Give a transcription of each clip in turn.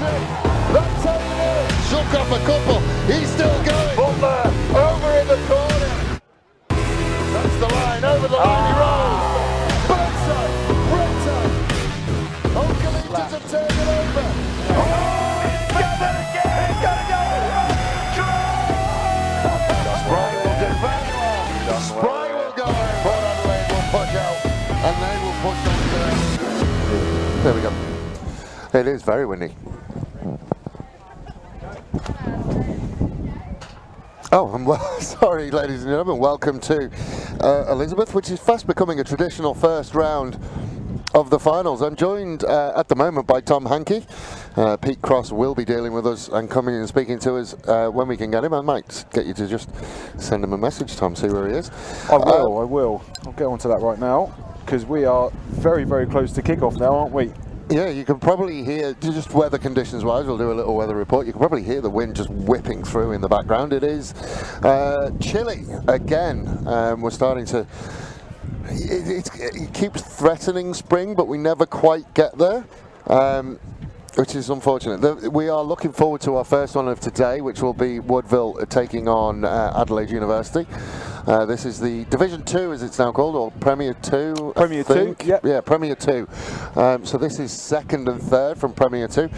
it. That's how you do it. Shook off a couple. He's still going. Butler over in the corner. That's the line. Over the line he rolls. Burnside. Burnside. Old collegians have taken over. Oh, he's got it again. He's got to go. Spry will do very well. Spry will go. Port Adelaide will push out. And they will push on to them. There we go. It is very windy. Oh, I'm sorry, ladies and gentlemen. Welcome to Elizabeth, which is fast becoming a traditional first round of the finals. I'm joined at the moment by Tom Hankey. Pete Cross will be dealing with us and coming and speaking to us when we can get him. I might get you to just send him a message, Tom, see where he is. I will. I'll get onto that right now, because we are very, very close to kick-off now, aren't we? Yeah, you can probably hear, just weather conditions wise, we'll do a little weather report. You can probably hear the wind just whipping through in the background. It is chilly again. We're starting to, it keeps threatening spring, but we never quite get there. Which is unfortunate. We are looking forward to our first one of today, which will be Woodville taking on Adelaide University. This is the Division 2, as it's now called, or Premier 2. Premier 2, yep. Yeah, Premier 2. So this is second and third from Premier 2.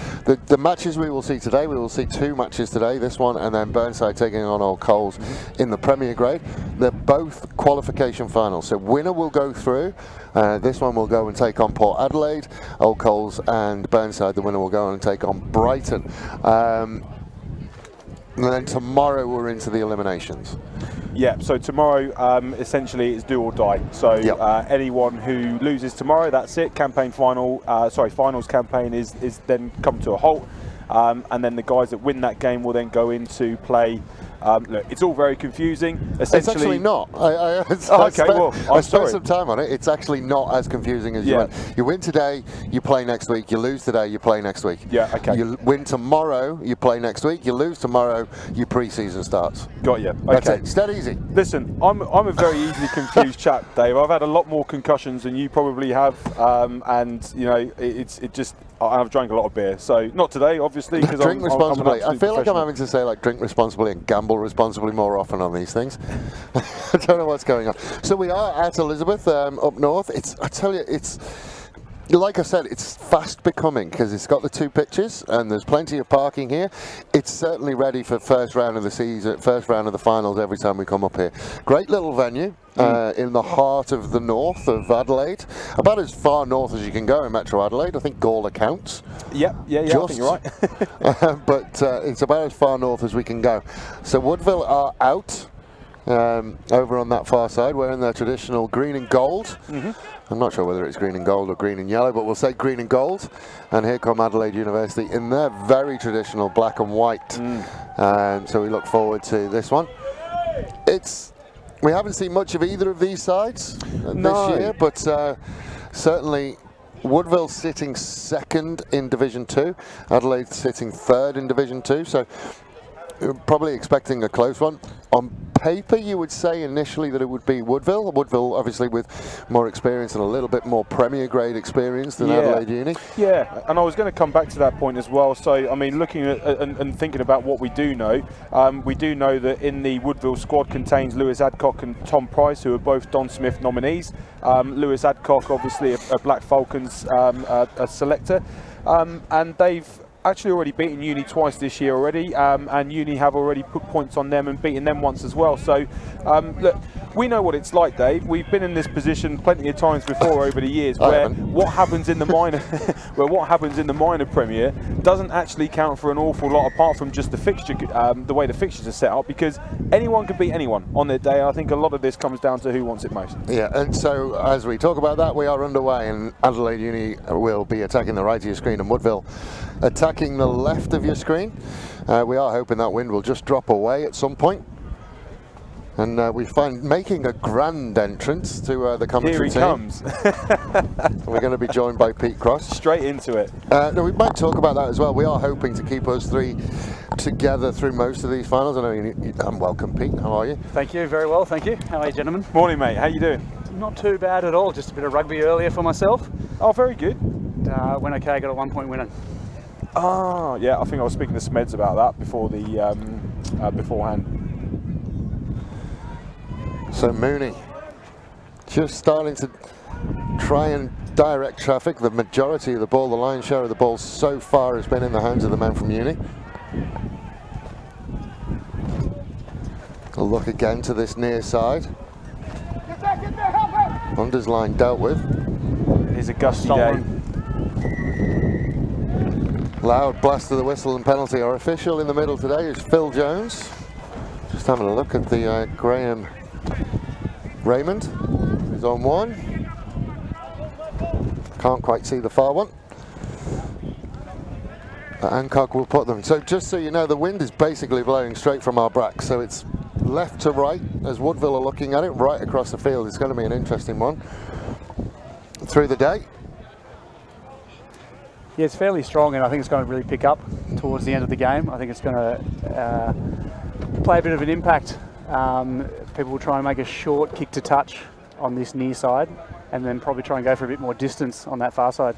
The matches we will see today, we will see two matches today, this one and then Burnside taking on Old Coles in the Premier grade. They're both qualification finals, so winner will go through. This one will go and take on Port Adelaide. Old Coles and Burnside, the winner will go on and take on Brighton. And then tomorrow we're into the eliminations. Yeah, so tomorrow essentially it's do or die. So yep. Anyone who loses tomorrow, that's it. Finals campaign is then come to a halt. And then the guys that win that game will then go into play. Look, it's all very confusing. It's actually not. I spent some time on it. It's actually not as confusing as you went. You win today, you play next week. You lose today, you play next week. Yeah, okay. You win tomorrow, you play next week. You lose tomorrow, your pre-season starts. Got you. Okay. That's it. It's that easy. Listen, I'm a very easily confused chap, Dave. I've had a lot more concussions than you probably have, and you know, I've drank a lot of beer. So not today, obviously, because drink responsibly. I feel like I'm having to say like drink responsibly and gamble responsibly more often on these things. I don't know what's going on. So we are at Elizabeth up north. I tell you, it's like I said, it's fast becoming, because it's got the two pitches and there's plenty of parking here. It's certainly ready for first round of the season, first round of the finals every time we come up here. Great little venue. In the heart of the north of Adelaide, about as far north as you can go in Metro Adelaide. I think Gawler counts. Yeah, I think you're right. But it's about as far north as we can go. So Woodville are out over on that far side, wearing their traditional green and gold. I'm not sure whether it's green and gold or green and yellow, but we'll say green and gold. And here come Adelaide University in their very traditional black and white. So we look forward to this one. We haven't seen much of either of these sides this year, but certainly Woodville sitting second in Division 2, Adelaide sitting third in Division 2, so you're probably expecting a close one. On paper, you would say initially that it would be Woodville. Woodville, obviously, with more experience and a little bit more Premier grade experience than Adelaide Uni. Yeah, and I was going to come back to that point as well. So, I mean, looking at and thinking about what we do know that in the Woodville squad contains Lewis Adcock and Tom Price, who are both Don Smith nominees. Lewis Adcock, obviously, a Black Falcons a selector, and they've actually already beaten Uni twice this year already, and Uni have already put points on them and beaten them once as well. So look, we know what it's like, Dave. We've been in this position plenty of times before over the years, where what happens in the minor Premier doesn't actually count for an awful lot, apart from just the fixture, the way the fixtures are set up, because anyone can beat anyone on their day. And I think a lot of this comes down to who wants it most. Yeah, and so as we talk about that, we are underway, and Adelaide Uni will be attacking the right of your screen, and Woodville attacking the left of your screen. We are hoping that wind will just drop away at some point. And we find making a grand entrance to the commentary team. Here he comes. We're going to be joined by Pete Cross. Straight into it. No, we might talk about that as well. We are hoping to keep us three together through most of these finals. I know welcome, Pete. How are you? Thank you. Very well, thank you. How are you, gentlemen? Morning, mate. How you doing? Not too bad at all. Just a bit of rugby earlier for myself. Oh, very good. Went okay. Got a 1 point winner. Yeah, I think I was speaking to Smeds about that before the beforehand. So Mooney just starting to try and direct traffic. The majority of the ball, the lion's share of the ball so far has been in the hands of the men from Uni. A look again to this near side. Unders dealt with. It is a gusty day. Loud blast of the whistle and penalty. Our official in the middle today is Phil Jones. Just having a look at the Graham Raymond. He's on one. Can't quite see the far one. But Hancock will put them. So just so you know, the wind is basically blowing straight from our back. So it's left to right as Woodville are looking at it, right across the field. It's going to be an interesting one through the day. Yeah, it's fairly strong, and I think it's going to really pick up towards the end of the game. I think it's going to play a bit of an impact. People will try and make a short kick to touch on this near side, and then probably try and go for a bit more distance on that far side.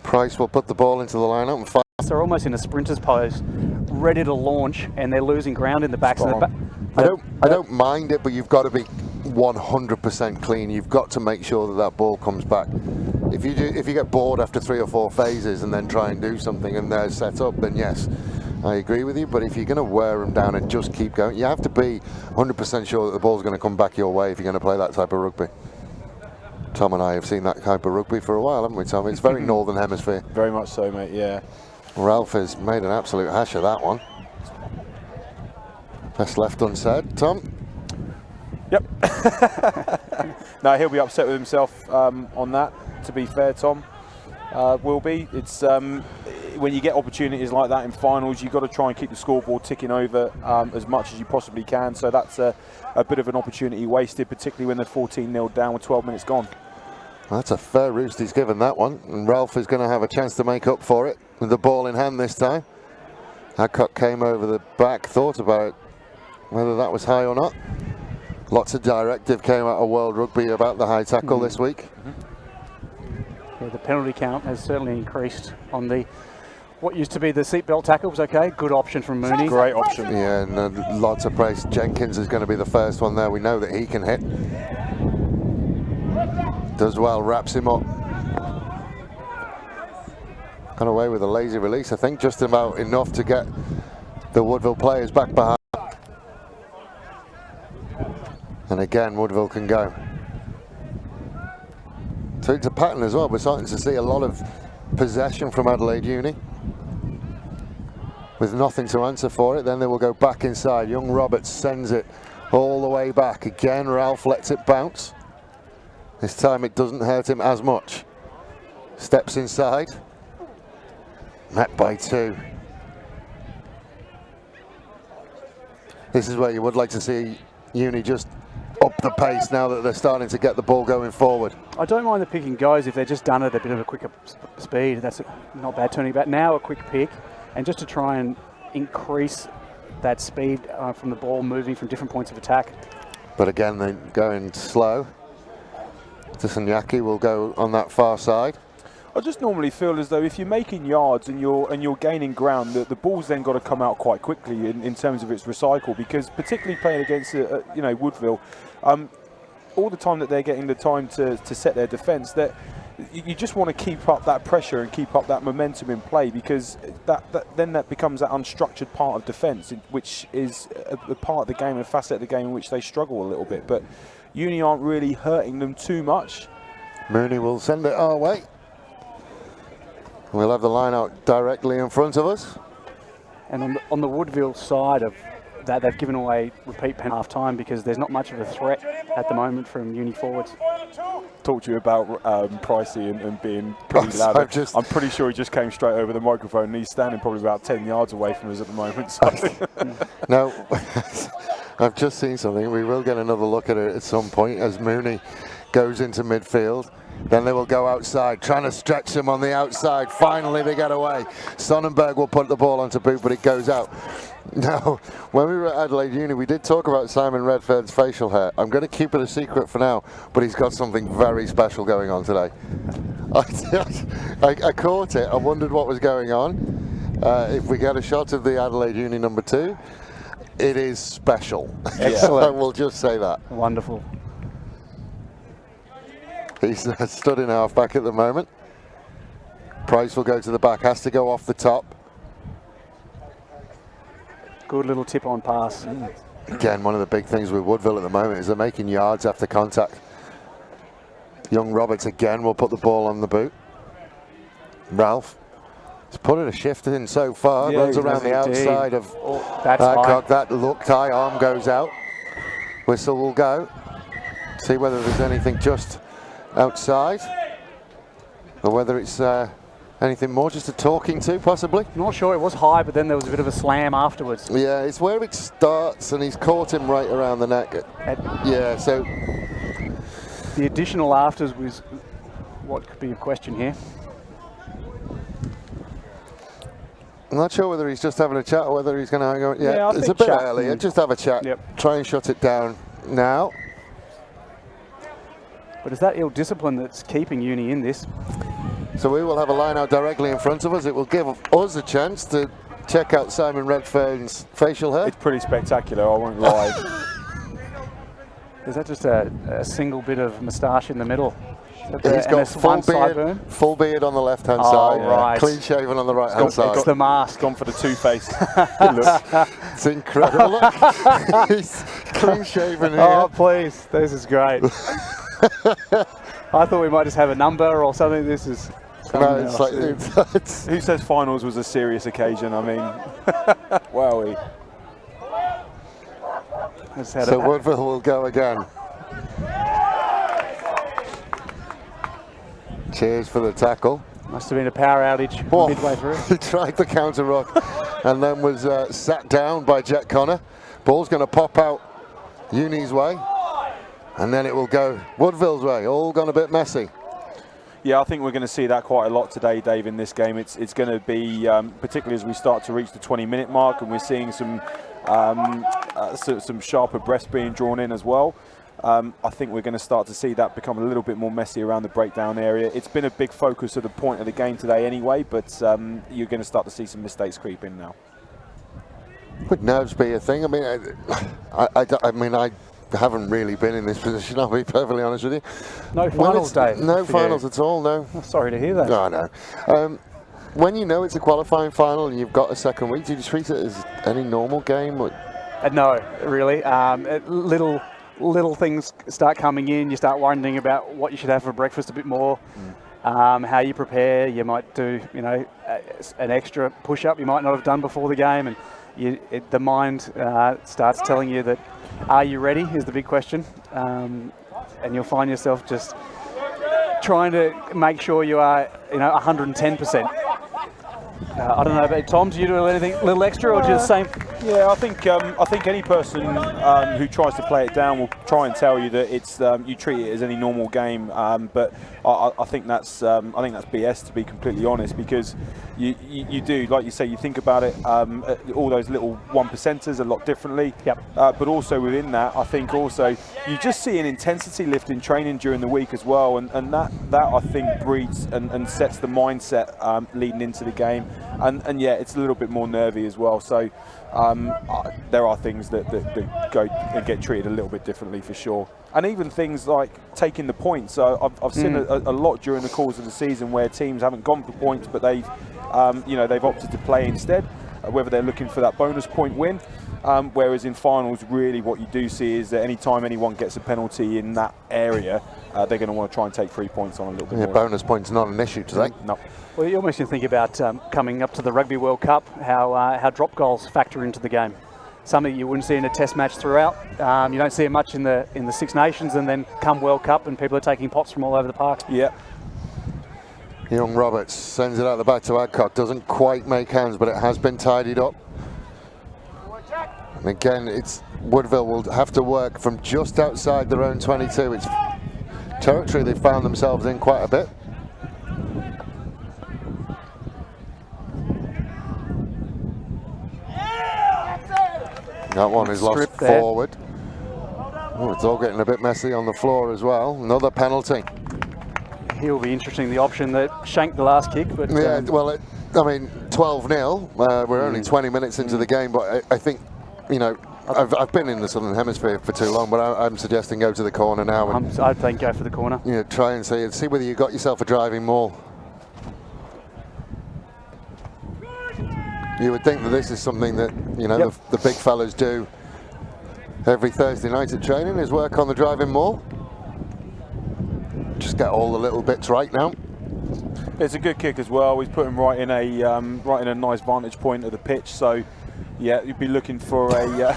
Price will put the ball into the lineup and fire. They're almost in a sprinter's pose, ready to launch, and they're losing ground in the back. I don't mind it, but you've got to be 100% clean. You've got to make sure that that ball comes back. If you get bored after 3 or 4 phases and then try and do something and they're set up, then yes, I agree with you. But if you're going to wear them down and just keep going, you have to be 100% sure that the ball's going to come back your way if you're going to play that type of rugby. Tom and I have seen that type of rugby for a while, haven't we, Tom? It's very Northern Hemisphere. Very much so, mate, yeah. Ralph has made an absolute hash of that one. Best left unsaid. Tom? Yep. No, he'll be upset with himself on that, to be fair, Tom. Will be. It's when you get opportunities like that in finals, you've got to try and keep the scoreboard ticking over as much as you possibly can. So that's a bit of an opportunity wasted, particularly when they're 14-0 down with 12 minutes gone. Well, that's a fair roost he's given that one, and Ralph is going to have a chance to make up for it with the ball in hand this time. Hadcock came over the back, thought about it, whether that was high or not. Lots of directive came out of World Rugby about the high tackle this week. Yeah, the penalty count has certainly increased on the what used to be the seatbelt tackle. Was okay, good option from Mooney. Great option. Yeah, and lots of praise. Jenkins is going to be the first one there. We know that he can hit. Does well, wraps him up. Got away with a lazy release, I think, just about enough to get the Woodville players back behind. And again, Woodville can go. So it's a pattern as well. We're starting to see a lot of possession from Adelaide Uni. With nothing to answer for it, then they will go back inside. Young Roberts sends it all the way back. Again, Ralph lets it bounce. This time it doesn't hurt him as much. Steps inside. Met by 2. This is where you would like to see Uni just up the pace now that they're starting to get the ball going forward. I don't mind the pick and goes if they're just done at a bit of a quicker speed. That's not bad turning back. Now a quick pick, and just to try and increase that speed from the ball moving from different points of attack. But again, they're going slow. Tisanyaki will go on that far side. I just normally feel as though if you're making yards and you're gaining ground, the ball's then got to come out quite quickly in terms of its recycle, because particularly playing against Woodville, all the time that they're getting the time to set their defence, that you just want to keep up that pressure and keep up that momentum in play, because that becomes that unstructured part of defence, which is a part of the game, a facet of the game in which they struggle a little bit. But Uni aren't really hurting them too much. Mooney will send it our way. We'll have the line out directly in front of us. And on the Woodville side of that, they've given away repeat pen half time because there's not much of a threat at the moment from Uni forwards. Talk to you about Pricey and being pretty loud. I'm pretty sure he just came straight over the microphone, and he's standing probably about 10 yards away from us at the moment. So. No, I've just seen something. We will get another look at it at some point as Mooney goes into midfield. Then they will go outside, trying to stretch him on the outside. Finally, they get away. Sonnenberg will put the ball onto boot, but it goes out. Now, when we were at Adelaide Uni, we did talk about Simon Redfern's facial hair. I'm going to keep it a secret for now, but he's got something very special going on today. I caught it. I wondered what was going on. If we get a shot of the Adelaide Uni number 2, it is special. Excellent. I will just say that. Wonderful. He's stood in half-back at the moment. Price will go to the back, has to go off the top. Good little tip-on pass. Again, one of the big things with Woodville at the moment is they're making yards after contact. Young Roberts again will put the ball on the boot. Ralph has put in a shift in so far, Yeah, runs around the outside of that's Adcock. high. That looked high, arm goes out. Whistle will go. See whether there's anything just outside, or whether it's anything more, just a talking to, possibly. Not sure, it was high, but then there was a bit of a slam afterwards. Yeah, it's where it starts, and he's caught him right around the neck. Yeah, so the additional afters was what could be a question here. I'm not sure whether he's just having a chat or whether he's going to go. Yeah, I it's think a bit chat. early. Just have a chat. Yep. Try and shut it down now. But is that ill discipline that's keeping Uni in this? So we will have a line out directly in front of us. It will give us a chance to check out Simon Redfern's facial hair. It's pretty spectacular, I won't lie. Is that just a single bit of moustache in the middle? He's got full beard on the left-hand side, right. clean shaven on the right-hand side. It's the mask. Gone for the two-face. Good look. It's incredible. Look. He's clean shaven here. Oh, please. This is great. I thought we might just have a number or something. This is... No, it's like, it's Who says finals was a serious occasion? I mean, wowee. So Woodville will go again. Cheers for the tackle. Must have been a power outage midway through. He tried the counter rock and then was sat down by Jet Connor. Ball's going to pop out Uni's way, and then it will go Woodville's way. All gone a bit messy. Yeah, I think we're going to see that quite a lot today, Dave, in this game. It's going to be, particularly as we start to reach the 20-minute mark, and we're seeing some sharper breasts being drawn in as well. I think we're going to start to see that become a little bit more messy around the breakdown area. It's been a big focus of the point of the game today anyway, but you're going to start to see some mistakes creep in now. Would nerves be a thing? I mean, I haven't really been in this position, I'll be perfectly honest with you. No finals, Dave. No finals at all, no. I'm sorry to hear that. No, no. When you know it's a qualifying final and you've got a second week, do you treat it as any normal game? No, really. Little things start coming in. You start wondering about what you should have for breakfast a bit more. How you prepare. You might do, an extra push-up you might not have done before the game, and the mind starts telling you that, are you ready? Is the big question, and you'll find yourself just trying to make sure you are, 110%. I don't know about Tom. Do you do anything a little extra, or just same? Yeah, I think any person who tries to play it down will try and tell you that it's you treat it as any normal game. But I think that's BS, to be completely honest, because you do, like you say, you think about it. All those little 1%ers a lot differently. Yep. But also within that, I think also you just see an intensity lift in training during the week as well, and that I think breeds and sets the mindset leading into the game. And yeah, it's a little bit more nervy as well. So there are things that go and get treated a little bit differently for sure. And even things like taking the points. I've seen a lot during the course of the season where teams haven't gone for points, but they've opted to play instead, whether they're looking for that bonus point win. Whereas in finals, really what you do see is that any time anyone gets a penalty in that area, they're going to want to try and take 3 points on a little bit more. Bonus points not an issue today. No. Well, you almost can think about coming up to the Rugby World Cup, how drop goals factor into the game. Something you wouldn't see in a Test match throughout. You don't see it much in the Six Nations, and then come World Cup, and people are taking pots from all over the park. Yeah. Young Roberts sends it out the back to Adcock. Doesn't quite make hands, but it has been tidied up. And again, Woodville will have to work from just outside their own 22. It's territory they've found themselves in quite a bit. That one is lost forward. Oh, it's all getting a bit messy on the floor as well. Another penalty. He'll be interesting, the option that shanked the last kick. But yeah, well, I mean, 12-0. We're only 20 minutes into the game, but I think, you know, I've been in the Southern Hemisphere for too long, but I'm suggesting go to the corner now. And, I'd think go for the corner. You know, try and see whether you got yourself a driving maul. You would think that this is something that, you know, the big fellas do every Thursday night at training, is work on the driving maul. Just get all the little bits right now. It's a good kick as well. He's put him right in a nice vantage point of the pitch. So, yeah, you'd be looking for a.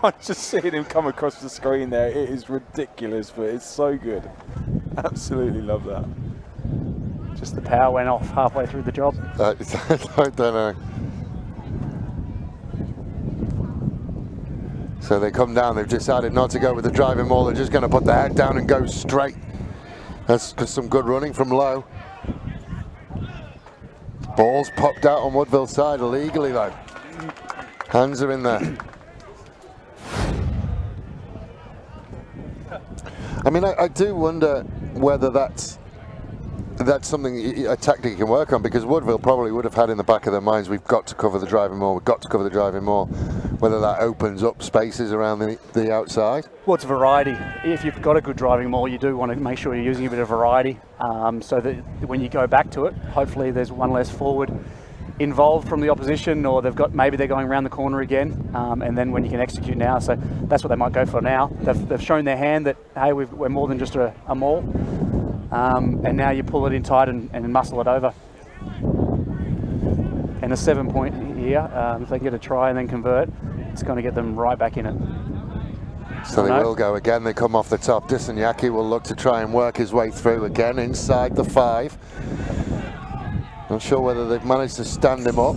I'm just seeing him come across the screen there. It is ridiculous, but it's so good. Absolutely love that. Just the power went off halfway through the job. I don't know. So they come down. They've decided not to go with the driving maul. They're just going to put the head down and go straight. That's some good running from low. Ball's popped out on Woodville's side illegally though. Hands are in there. I mean, I do wonder whether that's something, a tactic you can work on, because Woodville probably would have had in the back of their minds, we've got to cover the driving maul, we've got to cover the driving maul. Whether that opens up spaces around the outside. Well, it's a variety. If you've got a good driving maul, you do want to make sure you're using a bit of variety, so that when you go back to it, hopefully there's one less forward involved from the opposition, or maybe they're going around the corner again, and then when you can execute now. So that's what they might go for now. They've shown their hand that, hey, we're more than just a maul, and now you pull it in tight and muscle it over. And a 7 point here, if they get a try and then convert, it's going to get them right back in it. So they will go again. They come off the top. Disanyaki will look to try and work his way through again inside the 5. Not sure whether they've managed to stand him up.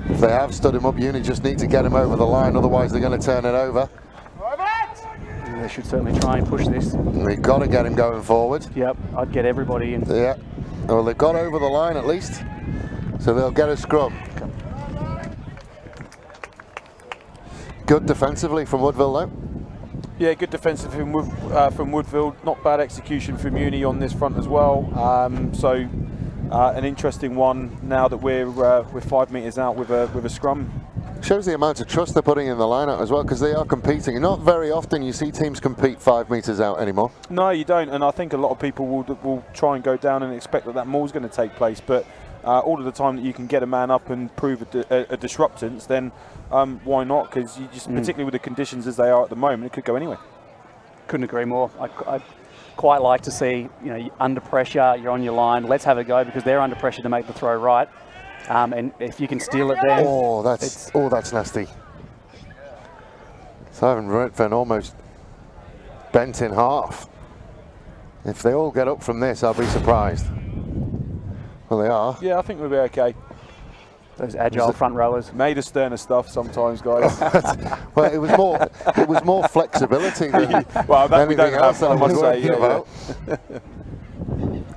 If they have stood him up, Uni just need to get him over the line, otherwise they're going to turn it over. They should certainly try and push this. We've got to get him going forward. Yep, I'd get everybody in. Yeah. Well, they've got over the line at least, so they'll get a scrum. Good defensively from Woodville though. Yeah, good defensive from Woodville. Not bad execution from Uni on this front as well. So an interesting one now that we're 5 metres out with a scrum. Shows the amount of trust they're putting in the line-out as well, because they are competing. And not very often you see teams compete 5 metres out anymore. No, you don't. And I think a lot of people will try and go down and expect that maul's going to take place. But all of the time that you can get a man up and prove a disruptance, then why not? Because you just, particularly with the conditions as they are at the moment, it could go anywhere. Couldn't agree more. I quite like to see, you know, you're under pressure, you're on your line, let's have a go, because they're under pressure to make the throw right. And if you can steal it then... Oh, that's nasty. Simon Redfern almost bent in half. If they all get up from this, I'll be surprised. Well, they are. Yeah, I think we'll be okay. Those agile front rowers. Made of sterner stuff sometimes, guys. Well, it was more flexibility than well, anything else that I was say, working about.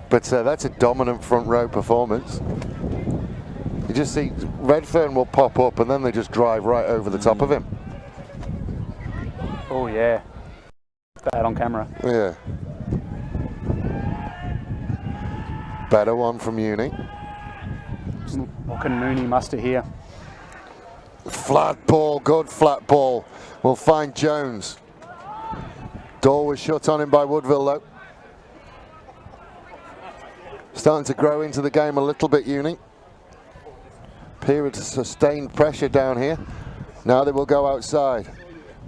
But that's a dominant front row performance. You just see Redfern will pop up and then they just drive right over the top of him. Oh yeah, bad on camera. Yeah. Better one from Uni. What can Mooney muster here? Flat ball, good flat ball. We'll find Jones. Door was shut on him by Woodville though. Starting to grow into the game a little bit, Uni. Period of sustained pressure down here. Now they will go outside.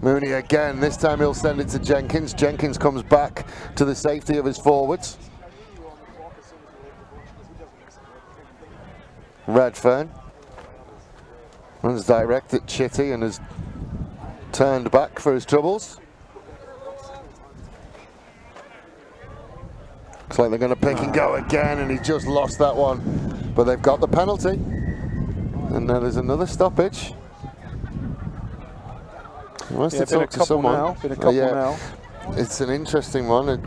Mooney again, this time he'll send it to Jenkins. Jenkins comes back to the safety of his forwards. Redfern runs direct at Chitty and has turned back for his troubles. Looks like they're going to pick and go again, and he just lost that one. But they've got the penalty. And now there's another stoppage. He wants to talk to someone. Been a couple now. It's an interesting one.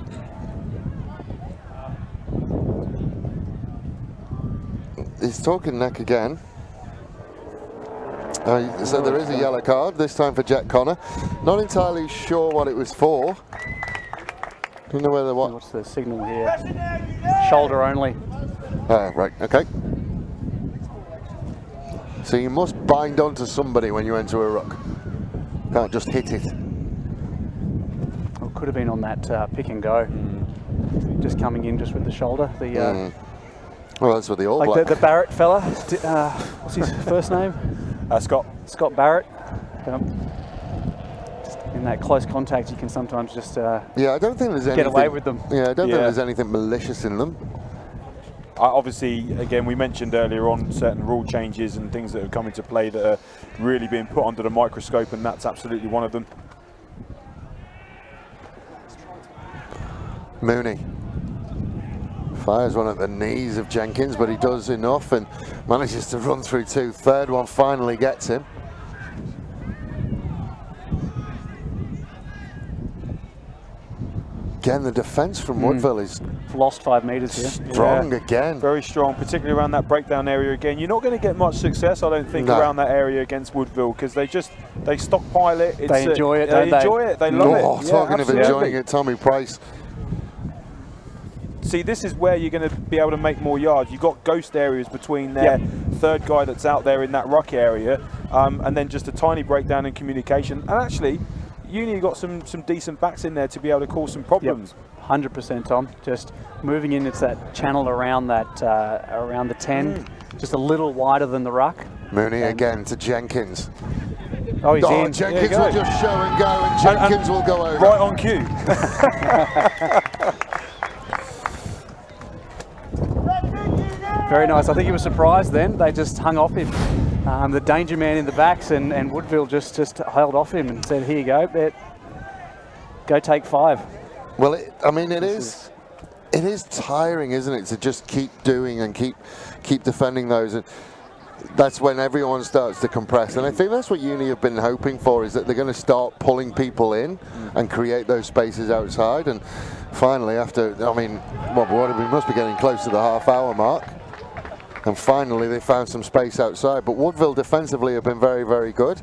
he's talking neck again. So there is a yellow card, this time for Jet Connor. Not entirely sure what it was for. Don't know whether what. What's the signal here? Shoulder only. Right, okay. So you must bind onto somebody when you enter a ruck. Can't just hit it. Well, could have been on that pick and go. Just coming in just with the shoulder. The Well, that's what the All like Black. the Barrett fella. What's his first name? Scott Barrett. Just in that close contact, you can sometimes just Yeah, I don't think there's anything. get away with them. Yeah, I don't think there's anything malicious in them. Obviously, again, we mentioned earlier on certain rule changes and things that have come into play that are really being put under the microscope, and that's absolutely one of them. Mooney fires one at the knees of Jenkins, but he does enough and manages to run through two. Third one finally gets him. Again, the defence from Woodville is Lost 5 metres here. strong again. Very strong, particularly around that breakdown area again. You're not going to get much success, I don't think, No. around that area against Woodville, because they stockpile it. They enjoy it, They don't they? enjoy it. They love Oh, it. talking of absolutely. enjoying it, Tommy Price. See, this is where you're going to be able to make more yards. You've got ghost areas between their third guy that's out there in that ruck area, and then just a tiny breakdown in communication. And actually, Uni got some decent backs in there to be able to cause some problems. 100%, Tom. Just moving in, it's that channel around that around the 10, just a little wider than the ruck. Mooney again to Jenkins. Oh, he's in. Jenkins There you will go. just show and go, and Jenkins will go over. Right on cue. Very nice. I think he was surprised then. They just hung off him. The danger man in the backs, and Woodville just held off him and said, here you go, go take 5. Well, it is tiring, isn't it, to just keep doing and keep defending those. And that's when everyone starts to compress. And I think that's what Uni have been hoping for, is that they're going to start pulling people in and create those spaces outside. And finally, after, we must be getting close to the half-hour mark. And finally, they found some space outside. But Woodville defensively have been very, very good.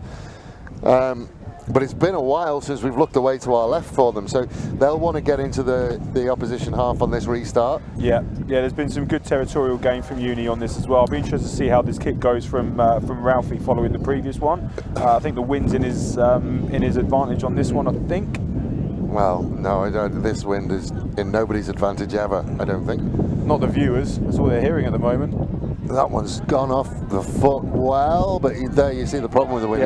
But it's been a while since we've looked away to our left for them, so they'll want to get into the opposition half on this restart. Yeah, there's been some good territorial gain from Uni on this as well. I'll be interested to see how this kick goes from Ralphie following the previous one. I think the wind's in his advantage on this one, I think. Well, no, I don't. This wind is in nobody's advantage ever, I don't think. Not the viewers, that's all they're hearing at the moment. That one's gone off the foot well, but there you see the problem with the wind.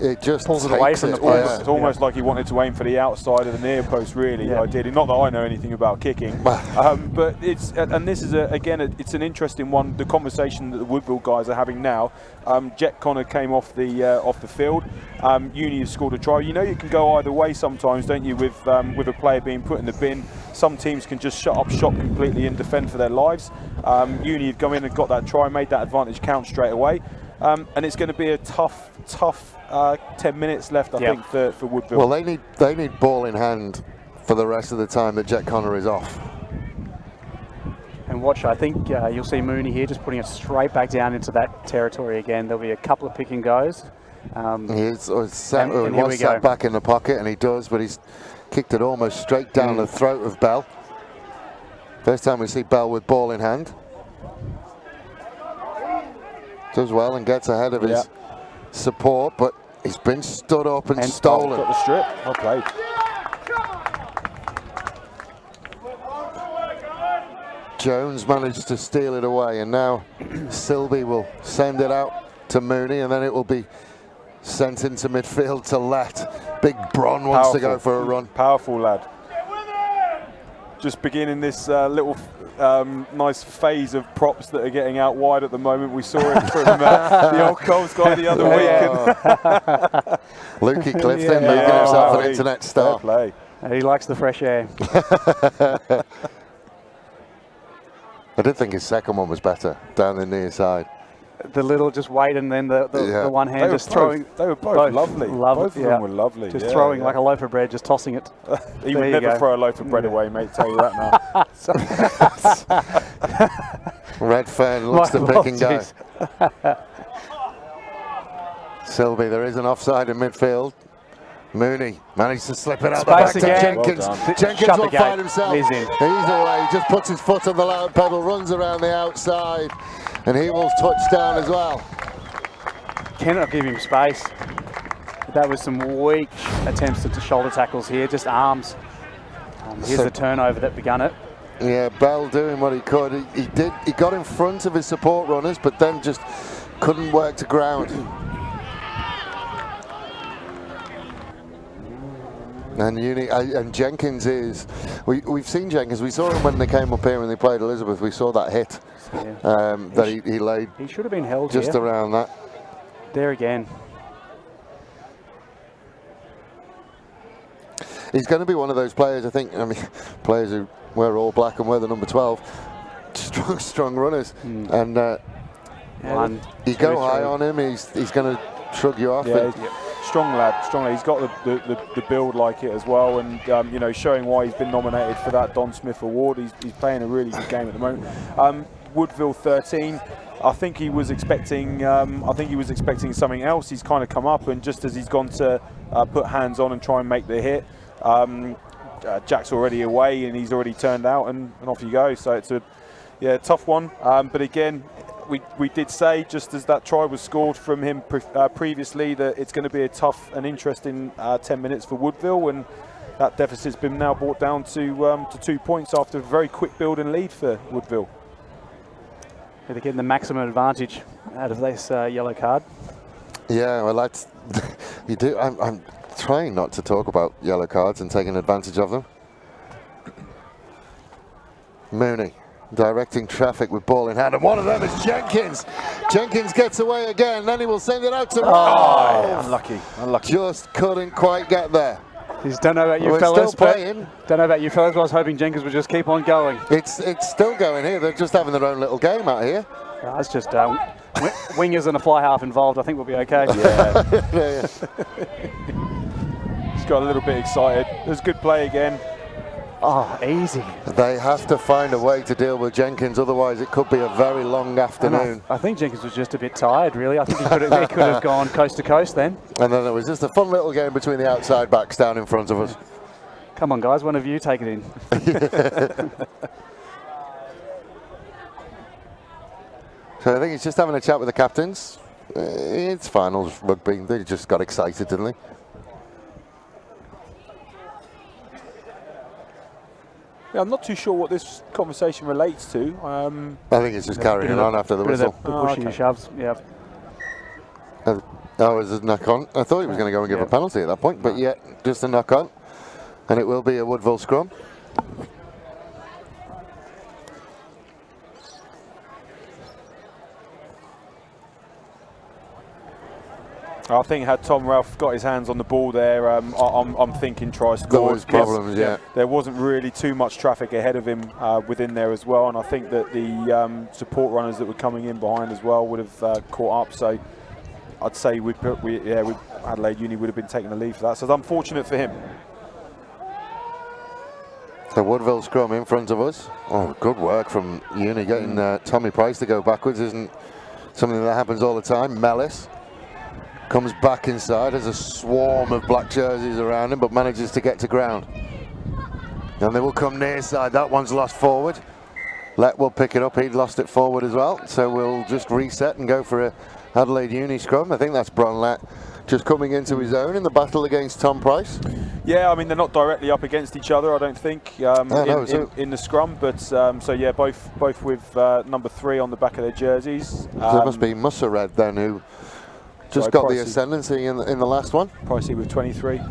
It just pulls it away from the post. It's almost like he wanted to aim for the outside of the near post, really, ideally. Not that I know anything about kicking, but this is it's an interesting one. The conversation that the Woodville guys are having now. Jet Connor came off the field. Uni has scored a try. You know, you can go either way sometimes, don't you? With a player being put in the bin, some teams can just shut up shop completely and defend for their lives. Uni have come in and got that try, made that advantage count straight away. And it's going to be a tough 10 minutes left, I think, for Woodville. Well, they need ball in hand for the rest of the time that Jet Connor is off. And watch, I think you'll see Mooney here just putting it straight back down into that territory again. There'll be a couple of pick and goes. He was sat back in the pocket, and he does, but he's kicked it almost straight down the throat of Bell. First time we see Bell with ball in hand. Does well and gets ahead of his support, but he's been stood up and stolen. Got the strip. Well played. Jones managed to steal it away, and now Silby will send it out to Mooney, and then it will be sent into midfield to Lett. Big Bron wants to go for a run. Powerful lad. Just beginning this little nice phase of props that are getting out wide at the moment. We saw it from the old Coles guy the other week. Lukey Clifton making himself an internet star. Fair play. He likes the fresh air. I did think his second one was better, down the near side. The little just wait, and then the one hand just throwing. They were both lovely. Both of them were lovely. Just throwing like a loaf of bread, just tossing it. He would never throw a loaf of bread away, mate, tell you that now. Redfern looks to pick and go. Apologies. Silby, there is an offside in midfield. Mooney managed to slip it out Space the back again. to Jenkins. Well Jenkins Shut the will gate. find himself. He's in. He's away. He just puts his foot on the loud pedal, runs around the outside, and he will touch down as well. Cannot give him space. That was some weak attempts at the shoulder tackles here, just arms. Here's So- the turnover that began it. Yeah, Bell doing what he could. He got in front of his support runners, but then just couldn't work to ground. And Jenkins is. We've seen Jenkins. We saw him when they came up here and they played Elizabeth. We saw that hit that he laid He should have been held just here. around that. There again. He's going to be one of those players, I think. I mean, players who wear all black and wear the number 12. Strong runners. And you go high on him, he's going to shrug you off. Yeah, strong lad, strong lad. He's got the build like it as well, and you know, showing why he's been nominated for that Don Smith Award. He's playing a really good game at the moment. Woodville 13. I think he was expecting. Something else. He's kind of come up, and just as he's gone to put hands on and try and make the hit, Jack's already away and he's already turned out, and off you go. So it's a tough one. But again, we did say, just as that try was scored from him previously, that it's going to be a tough and interesting 10 minutes for Woodville, and that deficit's been now brought down to 2 points after a very quick build and lead for Woodville. They're getting the maximum advantage out of this yellow card. Yeah, well, that's you do. I'm trying not to talk about yellow cards and taking advantage of them. Mooney directing traffic with ball in hand, and one of them is Jenkins. Jenkins gets away again, then he will send it out to Unlucky. Just couldn't quite get there. Don't know about you We're fellas, still but playing. don't know about you fellas, but I was hoping Jenkins would just keep on going. It's still going here. They're just having their own little game out here. It's just wingers and a fly half involved. I think we'll be okay. Yeah. He's got a little bit excited. It was good play again. Oh, easy. They have to find a way to deal with Jenkins, otherwise it could be a very long afternoon. I think Jenkins was just a bit tired, really. I think he could have gone coast to coast then. And then it was just a fun little game between the outside backs down in front of us. Come on, guys, one of you take it in. So I think he's just having a chat with the captains. It's finals rugby. They just got excited, didn't they? Yeah, I'm not too sure what this conversation relates to. I think it's just carrying on after the Bit of the whistle. pushing and shoves, yeah. Oh, is it a knock on? I thought he was going to go and give a penalty at that point, but yeah, just a knock on. And it will be a Woodville scrum. I think had Tom Ralph got his hands on the ball there, I'm thinking try score. There was problems, yeah. There wasn't really too much traffic ahead of him within there as well, and I think that the support runners that were coming in behind as well would have caught up. So I'd say Adelaide Uni would have been taking the lead for that. So it's unfortunate for him. The Woodville scrum in front of us. Oh, good work from Uni. Getting Tommy Price to go backwards isn't something that happens all the time. Mellis comes back inside, has a swarm of black jerseys around him, but manages to get to ground. And they will come near side. That one's lost forward. Let will pick it up. He'd lost it forward as well. So we'll just reset and go for a Adelaide Uni scrum. I think that's Bronlat just coming into his own in the battle against Tom Price. Yeah, I mean, they're not directly up against each other, I don't think, in the scrum. But so yeah, both with number 3 on the back of their jerseys. So it must be Mussered then, who just got the Pricey. ascendancy in the last one. Pricey with 23.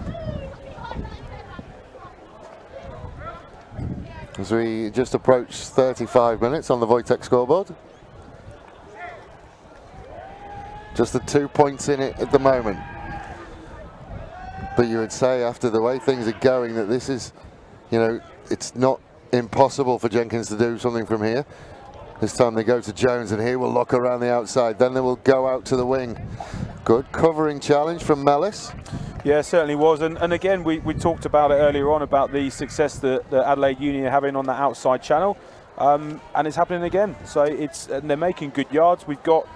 As we just approach 35 minutes on the Wojtek scoreboard. Just the 2 points in it at the moment. But you would say after the way things are going that this is, it's not impossible for Jenkins to do something from here. This time they go to Jones, and he will look around the outside. Then they will go out to the wing. Good covering challenge from Mellis. Yeah, certainly was. And again, we talked about it earlier on about the success that Adelaide Uni are having on that outside channel. and it's happening again. So and they're making good yards. We've got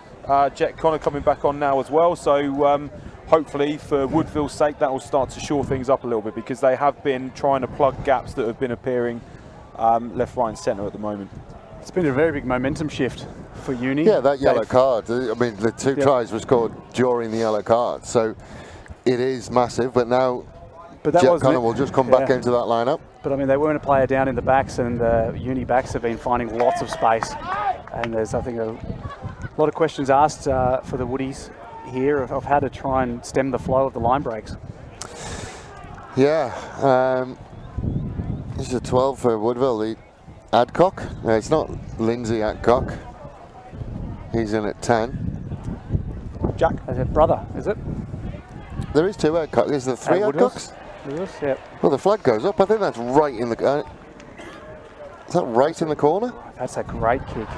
Jet Connor coming back on now as well. So hopefully, for Woodville's sake, that will start to shore things up a little bit, because they have been trying to plug gaps that have been appearing left, right, and centre at the moment. It's been a very big momentum shift for Uni. Yeah, that yellow card. I mean, the two tries were scored during the yellow card, so it is massive. But now Jet Connor will just come back into that lineup. But I mean, they weren't a player down in the backs, and the Uni backs have been finding lots of space. And there's, I think, a lot of questions asked for the Woodies here of how to try and stem the flow of the line breaks. Yeah, this is a 12 for Woodville. The Adcock. It's not Lindsay Adcock. He's in at 10. Jack, as a brother, is it? There is two Adcocks. Is there three Adcocks? Yep. Well, the flag goes up. I think that's right in the. Is that right in the corner? That's a great kick.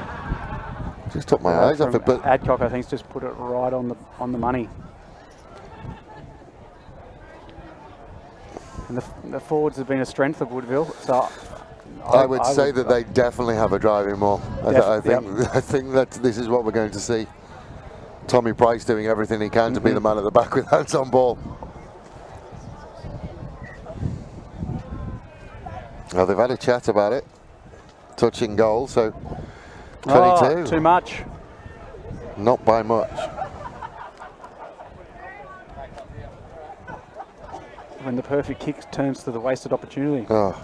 Just took my eyes off it, but Adcock, I think, just put it right on the money. And the forwards have been a strength of Woodville, so I would say that they definitely have a driving more. I think that this is what we're going to see. Tommy Price doing everything he can to be the man at the back with hands on ball. Well, they've had a chat about it. Touching goal, so 22. Oh, too much. Not by much. When the perfect kick turns to the wasted opportunity. Oh,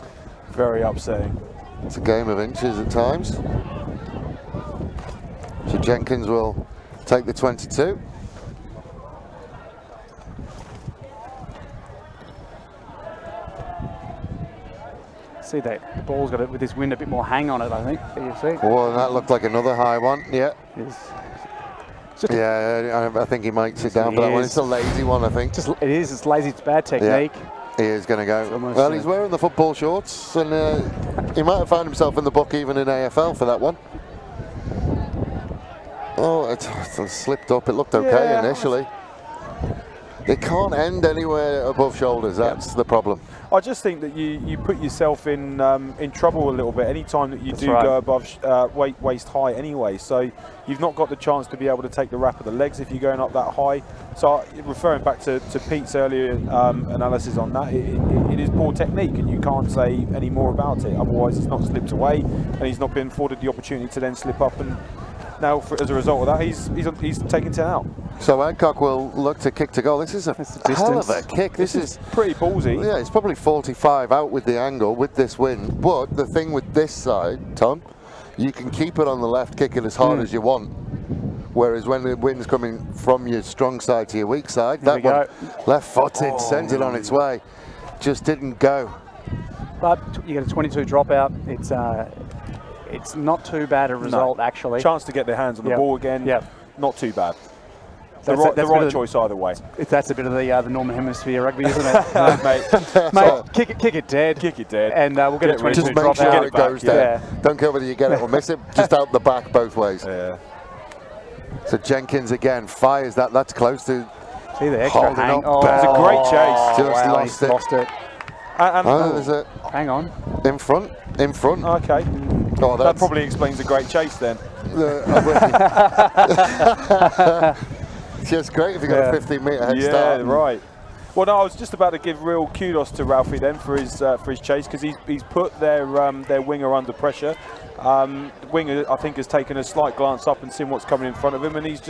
very upsetting. It's a game of inches at times. So Jenkins will take the 22. See that the ball's got it with this wind a bit more hang on it, I think. You see? Oh, and that looked like another high one. Yeah. Yeah, I think he might sit down for that one. It's a lazy one, I think. It is. It's lazy. It's bad technique. Yeah. He is going to go. Well, he's wearing the football shorts, and he might have found himself in the book even in AFL for that one. Oh, it slipped up. It looked okay initially. It can't end anywhere above shoulders. That's the problem. I just think that you put yourself in trouble a little bit any time that you go above waist high anyway. So you've not got the chance to be able to take the wrap of the legs if you're going up that high. So referring back to Pete's earlier analysis on that, it is poor technique, and you can't say any more about it. Otherwise, it's not slipped away, and he's not been afforded the opportunity to then slip up. And now, as a result of that, he's taken 10 out. So Adcock will look to kick to goal. This is a hell of a kick. This is pretty ballsy. Yeah, it's probably 45 out with the angle, with this wind. But the thing with this side, Tom, you can keep it on the left, kick it as hard as you want. Whereas when the wind's coming from your strong side to your weak side, that one left-footed, sent it on its way. Just didn't go. But you get a 22 dropout. It's not too bad a result, actually. Chance to get their hands on the ball again. Not too bad. The right choice either way. That's a bit of the Northern Hemisphere rugby, isn't it? Mate, kick it dead. Kick it dead. And we'll get a 22 Just make sure it goes down. Yeah. Don't care whether you get it or miss it. Just out the back both ways. Yeah. So Jenkins again fires that. That's close to see the extra hang. It was a great chase. Just lost it. There's it. Hang on. In front. Okay. Oh, that probably explains the great chase then. It's just great if you got a 15-metre head start. Yeah, right. Well, no, I was just about to give real kudos to Ralphie then for his chase, because he's put their winger under pressure. The winger, I think, has taken a slight glance up and seen what's coming in front of him, and he's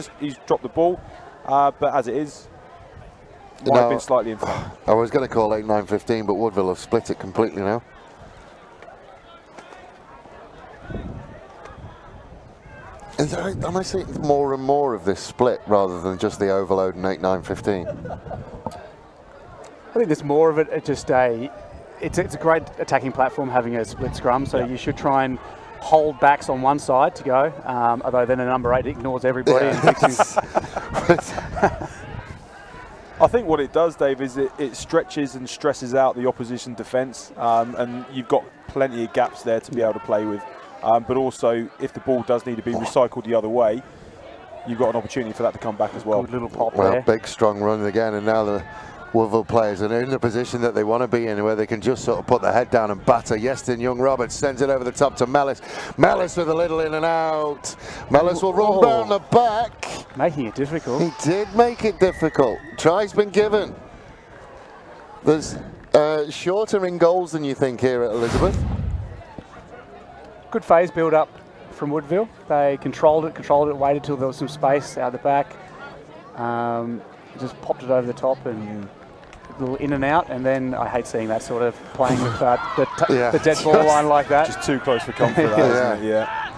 dropped the ball. But as it is, might have been slightly in front. I was going to call 8-9-15, but Woodville have split it completely now. Am I seeing more and more of this split rather than just the overload and 8-9-15? I think there's more of it. It's a great attacking platform having a split scrum, so you should try and hold backs on one side to go, although then a number 8 ignores everybody. And I think what it does, Dave, is it stretches and stresses out the opposition defence, and you've got plenty of gaps there to be able to play with. But also, if the ball does need to be recycled the other way, you've got an opportunity for that to come back as well. Good little pop there. Big strong run again, and now the Woodville players are in the position that they want to be in, where they can just sort of put their head down and batter. Yeston Young-Roberts sends it over the top to Mellis. Mellis with a little in and out. Mellis will run round the back. Making it difficult. He did make it difficult. Try's been given. There's shorter in goals than you think here at Elizabeth. Good phase build up from Woodville. They controlled it, waited till there was some space out the back. Just popped it over the top and a little in and out, and then I hate seeing that sort of playing with the dead ball line like that. Just too close for comfort, isn't it? Yeah.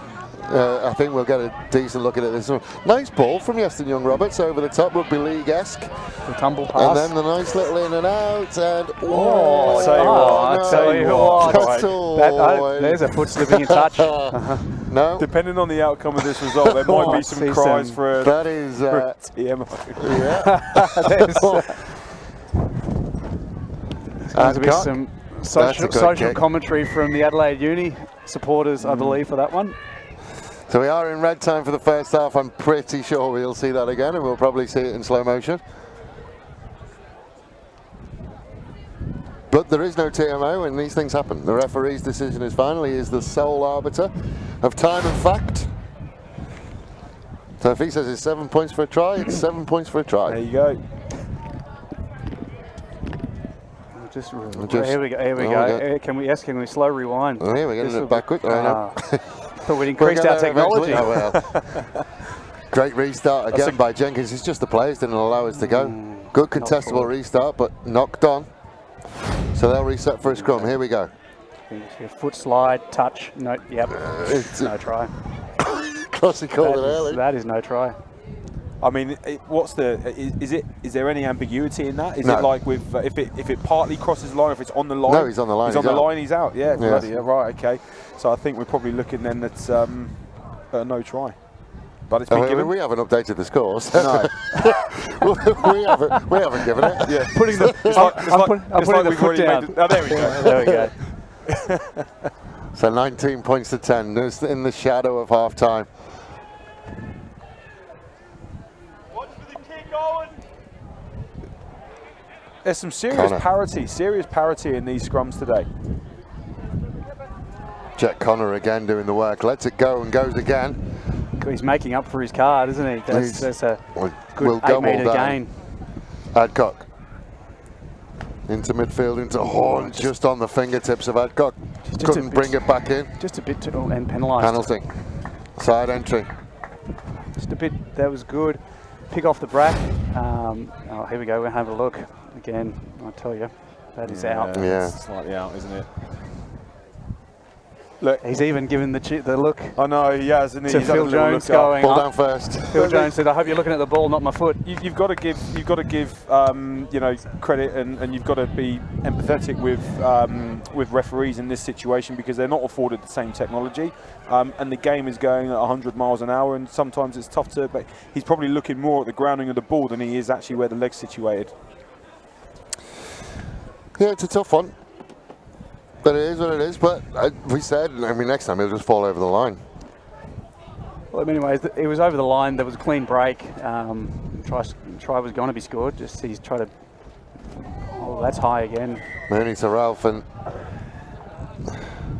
I think we'll get a decent look at it this one. Nice ball from Yeston Young-Roberts over the top, rugby league-esque. The tumble pass. And then the nice little in and out, and I tell you what. There's a foot slipping in touch. No. Depending on the outcome of this result, there might be some cries for a TMO. There's going to be some social commentary from the Adelaide Uni supporters, I believe, for that one. So we are in red time for the first half. I'm pretty sure we'll see that again, and we'll probably see it in slow motion. But there is no TMO, and these things happen. The referee's decision is final. He is the sole arbiter of time and fact. So if he says it's 7 points for a try, it's 7 points for a try. There you go. Here we go. Here we go. Can we slow rewind? Oh, here we're getting it backwards. But we'd increased our technology. Oh, well. Great restart again by Jenkins. It's just the players didn't allow us to go. Good contestable restart, but knocked on. So they'll reset for a scrum. Here we go. Foot slide, touch. No, yep. No try. Crossy called it early. That is no try. I mean, is there any ambiguity in that? Is No. it like with if it partly crosses the line, if it's on the line? No, he's on the line. He's on the out. line. He's out. Yeah, Yes. bloody hell, right. Okay. So I think we're probably looking then at a no try. But it's been given. We haven't updated the scores. No. we haven't given it. Yeah. Putting the I'm putting the foot down. There we go. There we go. So 19 points to 10. There's in the shadow of half time. There's some serious parity in these scrums today. Jet Connor again doing the work. Lets it go and goes again. He's making up for his card, isn't he? That's a good 8-metre gain. Adcock. Into midfield, into Horn, just on the fingertips of Adcock. Couldn't bring it back in. Just a bit too, and penalised. Penalty. Side entry. Just a bit, that was good. Pick off the brack. Oh, here we go, we'll have a look. Again, I'll tell you, that is out. Yeah. It's slightly out, isn't it? Look, he's even given the look. I know, he has, and to Phil Jones going ball up. down first. Phil Jones said, "I hope you're looking at the ball, not my foot." You've got to give you know, credit, and you've got to be empathetic with referees in this situation, because they're not afforded the same technology, and the game is going at 100 miles an hour, and sometimes it's tough to. But he's probably looking more at the grounding of the ball than he is actually where the leg's situated. Yeah, it's a tough one. But it is what it is. But we said, I mean, next time he'll just fall over the line. Well, anyways, it was over the line. There was a clean break. Try was going to be scored. Just he's tried to. Oh, that's high again. Mooney to Ralph, and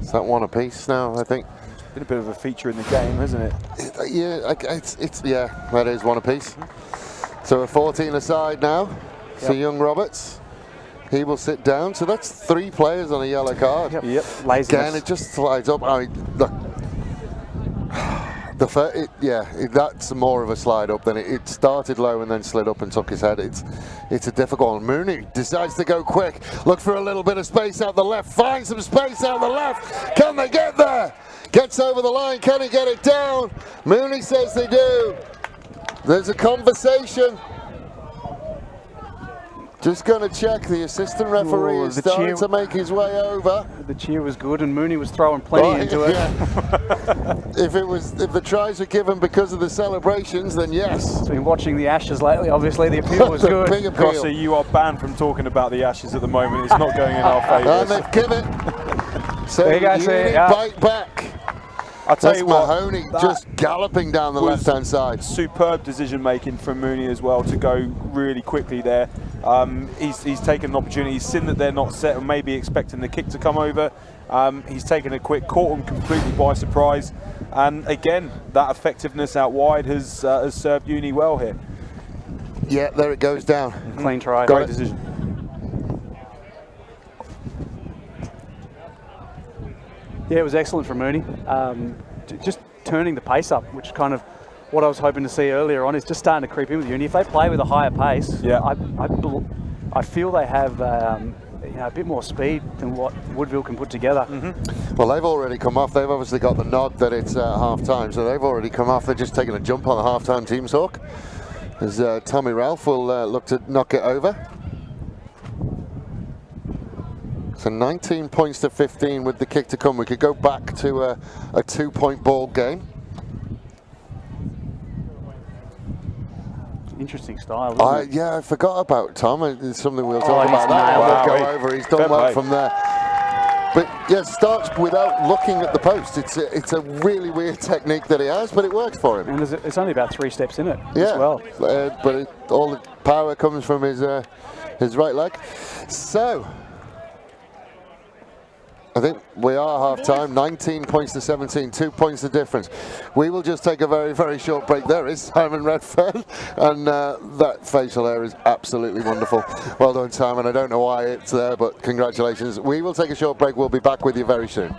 is that one apiece now? I think. It's been a bit of a feature in the game, hasn't it? Yeah, that is one apiece. So a 14 aside now. Yep. So Young-Roberts. He will sit down. So that's 3 players on a yellow card. Yep. Laziness. Again, it just slides up. I mean, look, that's more of a slide up than it started low and then slid up and took his head. It's a difficult one. Mooney decides to go quick. Look for a little bit of space out the left. Find some space out the left. Can they get there? Gets over the line. Can he get it down? Mooney says they do. There's a conversation. Just going to check. The assistant referee is starting to make his way over. The cheer was good, and Mooney was throwing plenty into it. Yeah. if the tries were given because of the celebrations, then yes. He's been watching the Ashes lately. Obviously, the appeal was good. Big appeal. Crossy, you are banned from talking about the Ashes at the moment. It's not going in our favour. And they've given. So you bite back. I'll tell you what, Mahoney just galloping down the left-hand side. Superb decision-making from Mooney as well to go really quickly there. He's taken an opportunity. He's seen that they're not set and maybe expecting the kick to come over. He's taken a quick, caught them completely by surprise. And again, that effectiveness out wide has served Uni well here. Yeah, there it goes down. Clean try. Great decision. Yeah, it was excellent from Mooney. Just turning the pace up, which kind of what I was hoping to see earlier on, is just starting to creep in with Uni. If they play with a higher pace, yeah. I feel they have a bit more speed than what Woodville can put together. Well, they've already come off. They've obviously got the nod that it's half-time, so they've already come off. They're just taking a jump on the half-time team talk, as Tommy Ralph will look to knock it over. So 19 points to 15 with the kick to come. We could go back to a 2-point ball game. Interesting style, isn't it? Yeah, I forgot about Tom. It's something we'll talk about. That wow. We'll go over. He's done well from there. But yeah, starts without looking at the post. It's a really weird technique that he has, but it works for him. And it's only about 3 steps in it as well. But all the power comes from his right leg. So I think we are half-time, 19 points to 17, 2 points the difference. We will just take a very, very short break. There is Simon Redfern, and that facial hair is absolutely wonderful. Well done, Simon. I don't know why it's there, but congratulations. We will take a short break. We'll be back with you very soon.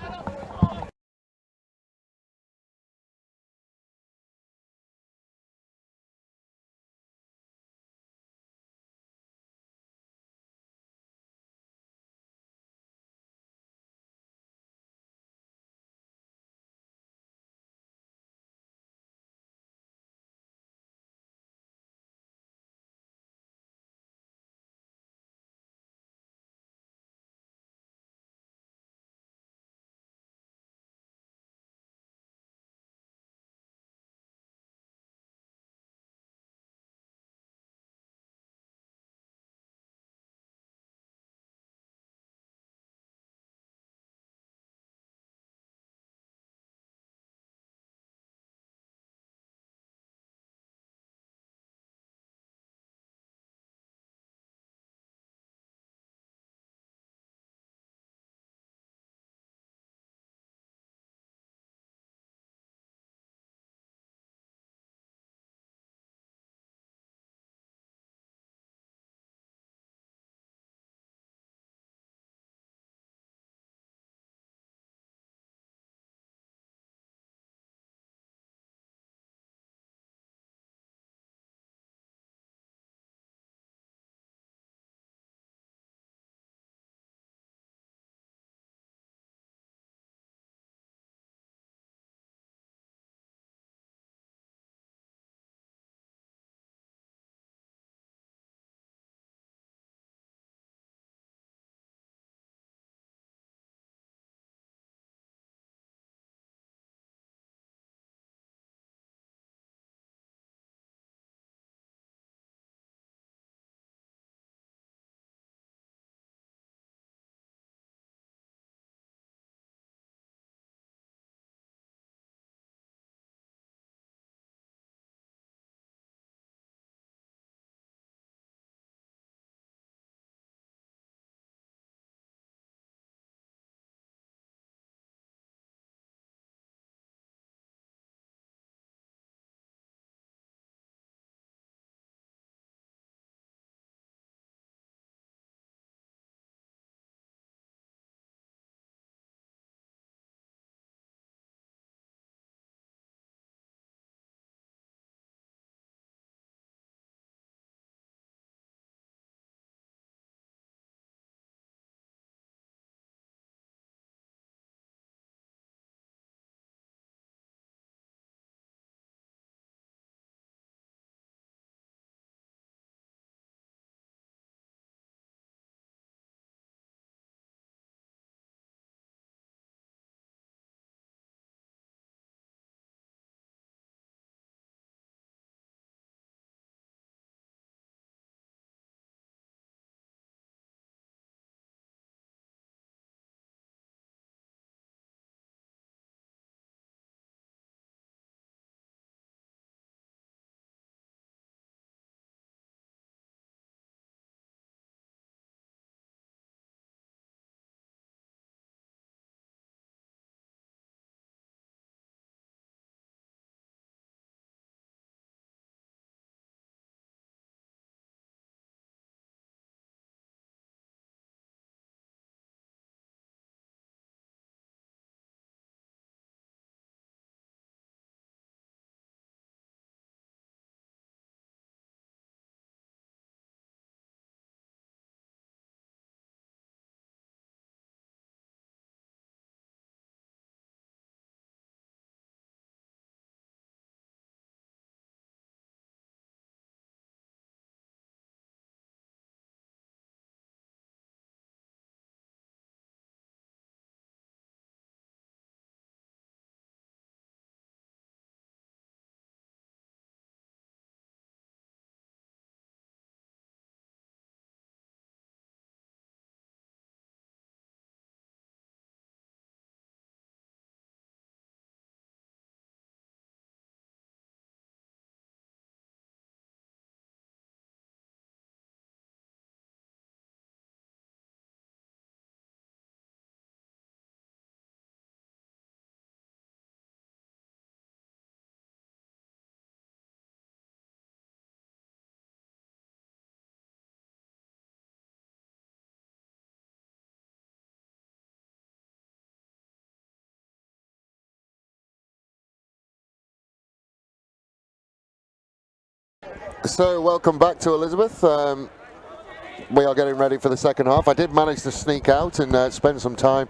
So welcome back to Elizabeth. We are getting ready for the second half. I did manage to sneak out and spend some time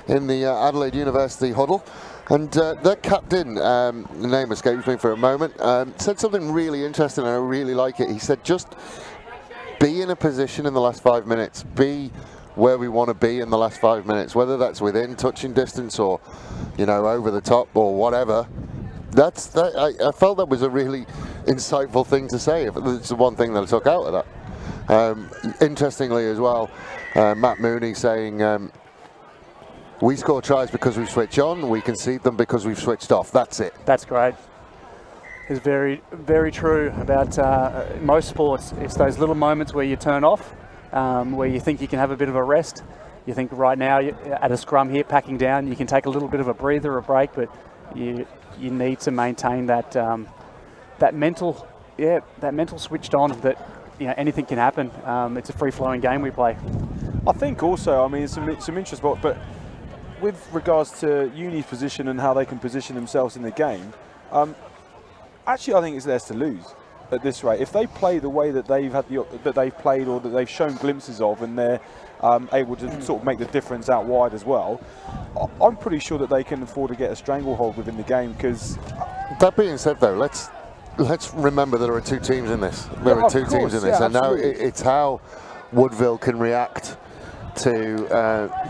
in the Adelaide University huddle. And their captain, the name escapes me for a moment, said something really interesting, and I really like it. He said, just be in a position in the last 5 minutes. Be where we want to be in the last 5 minutes, whether that's within touching distance or, you know, over the top or whatever. I felt that was a really insightful thing to say. It's the one thing that I took out of that. Interestingly as well, Matt Mooney saying, we score tries because we switch on, we concede them because we've switched off. That's it. That's great. It's very, very true about most sports. It's those little moments where you turn off, where you think you can have a bit of a rest. You think right now at a scrum here, packing down, you can take a little bit of a breather, a break, but you need to maintain that that mental switched on. That, you know, anything can happen. It's a free-flowing game we play. I think also, I mean, some interest, but with regards to Uni's position and how they can position themselves in the game, actually I think it's theirs to lose at this rate. If they play the way that they've played or that they've shown glimpses of, and they're able to sort of make the difference out wide as well, I'm pretty sure that they can afford to get a stranglehold within the game. Because that being said, though, let's remember there are two teams in this. There are two teams in this, and now it's how Woodville can react to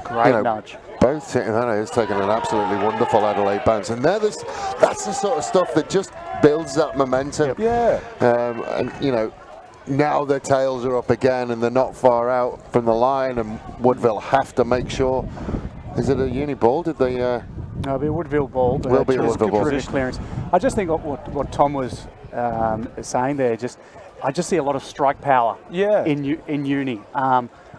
great nudge. Both teams. It's taken an absolutely wonderful Adelaide bounce, and that's the sort of stuff that just builds that momentum. Yeah. And you know, now their tails are up again, and they're not far out from the line, and Woodville have to make sure. Is it a uni ball? Did they? No, it'll be a Woodville ball. Will be a Woodville ball. Clearance. I just think what Tom was saying there. I just see a lot of strike power. Yeah. In uni.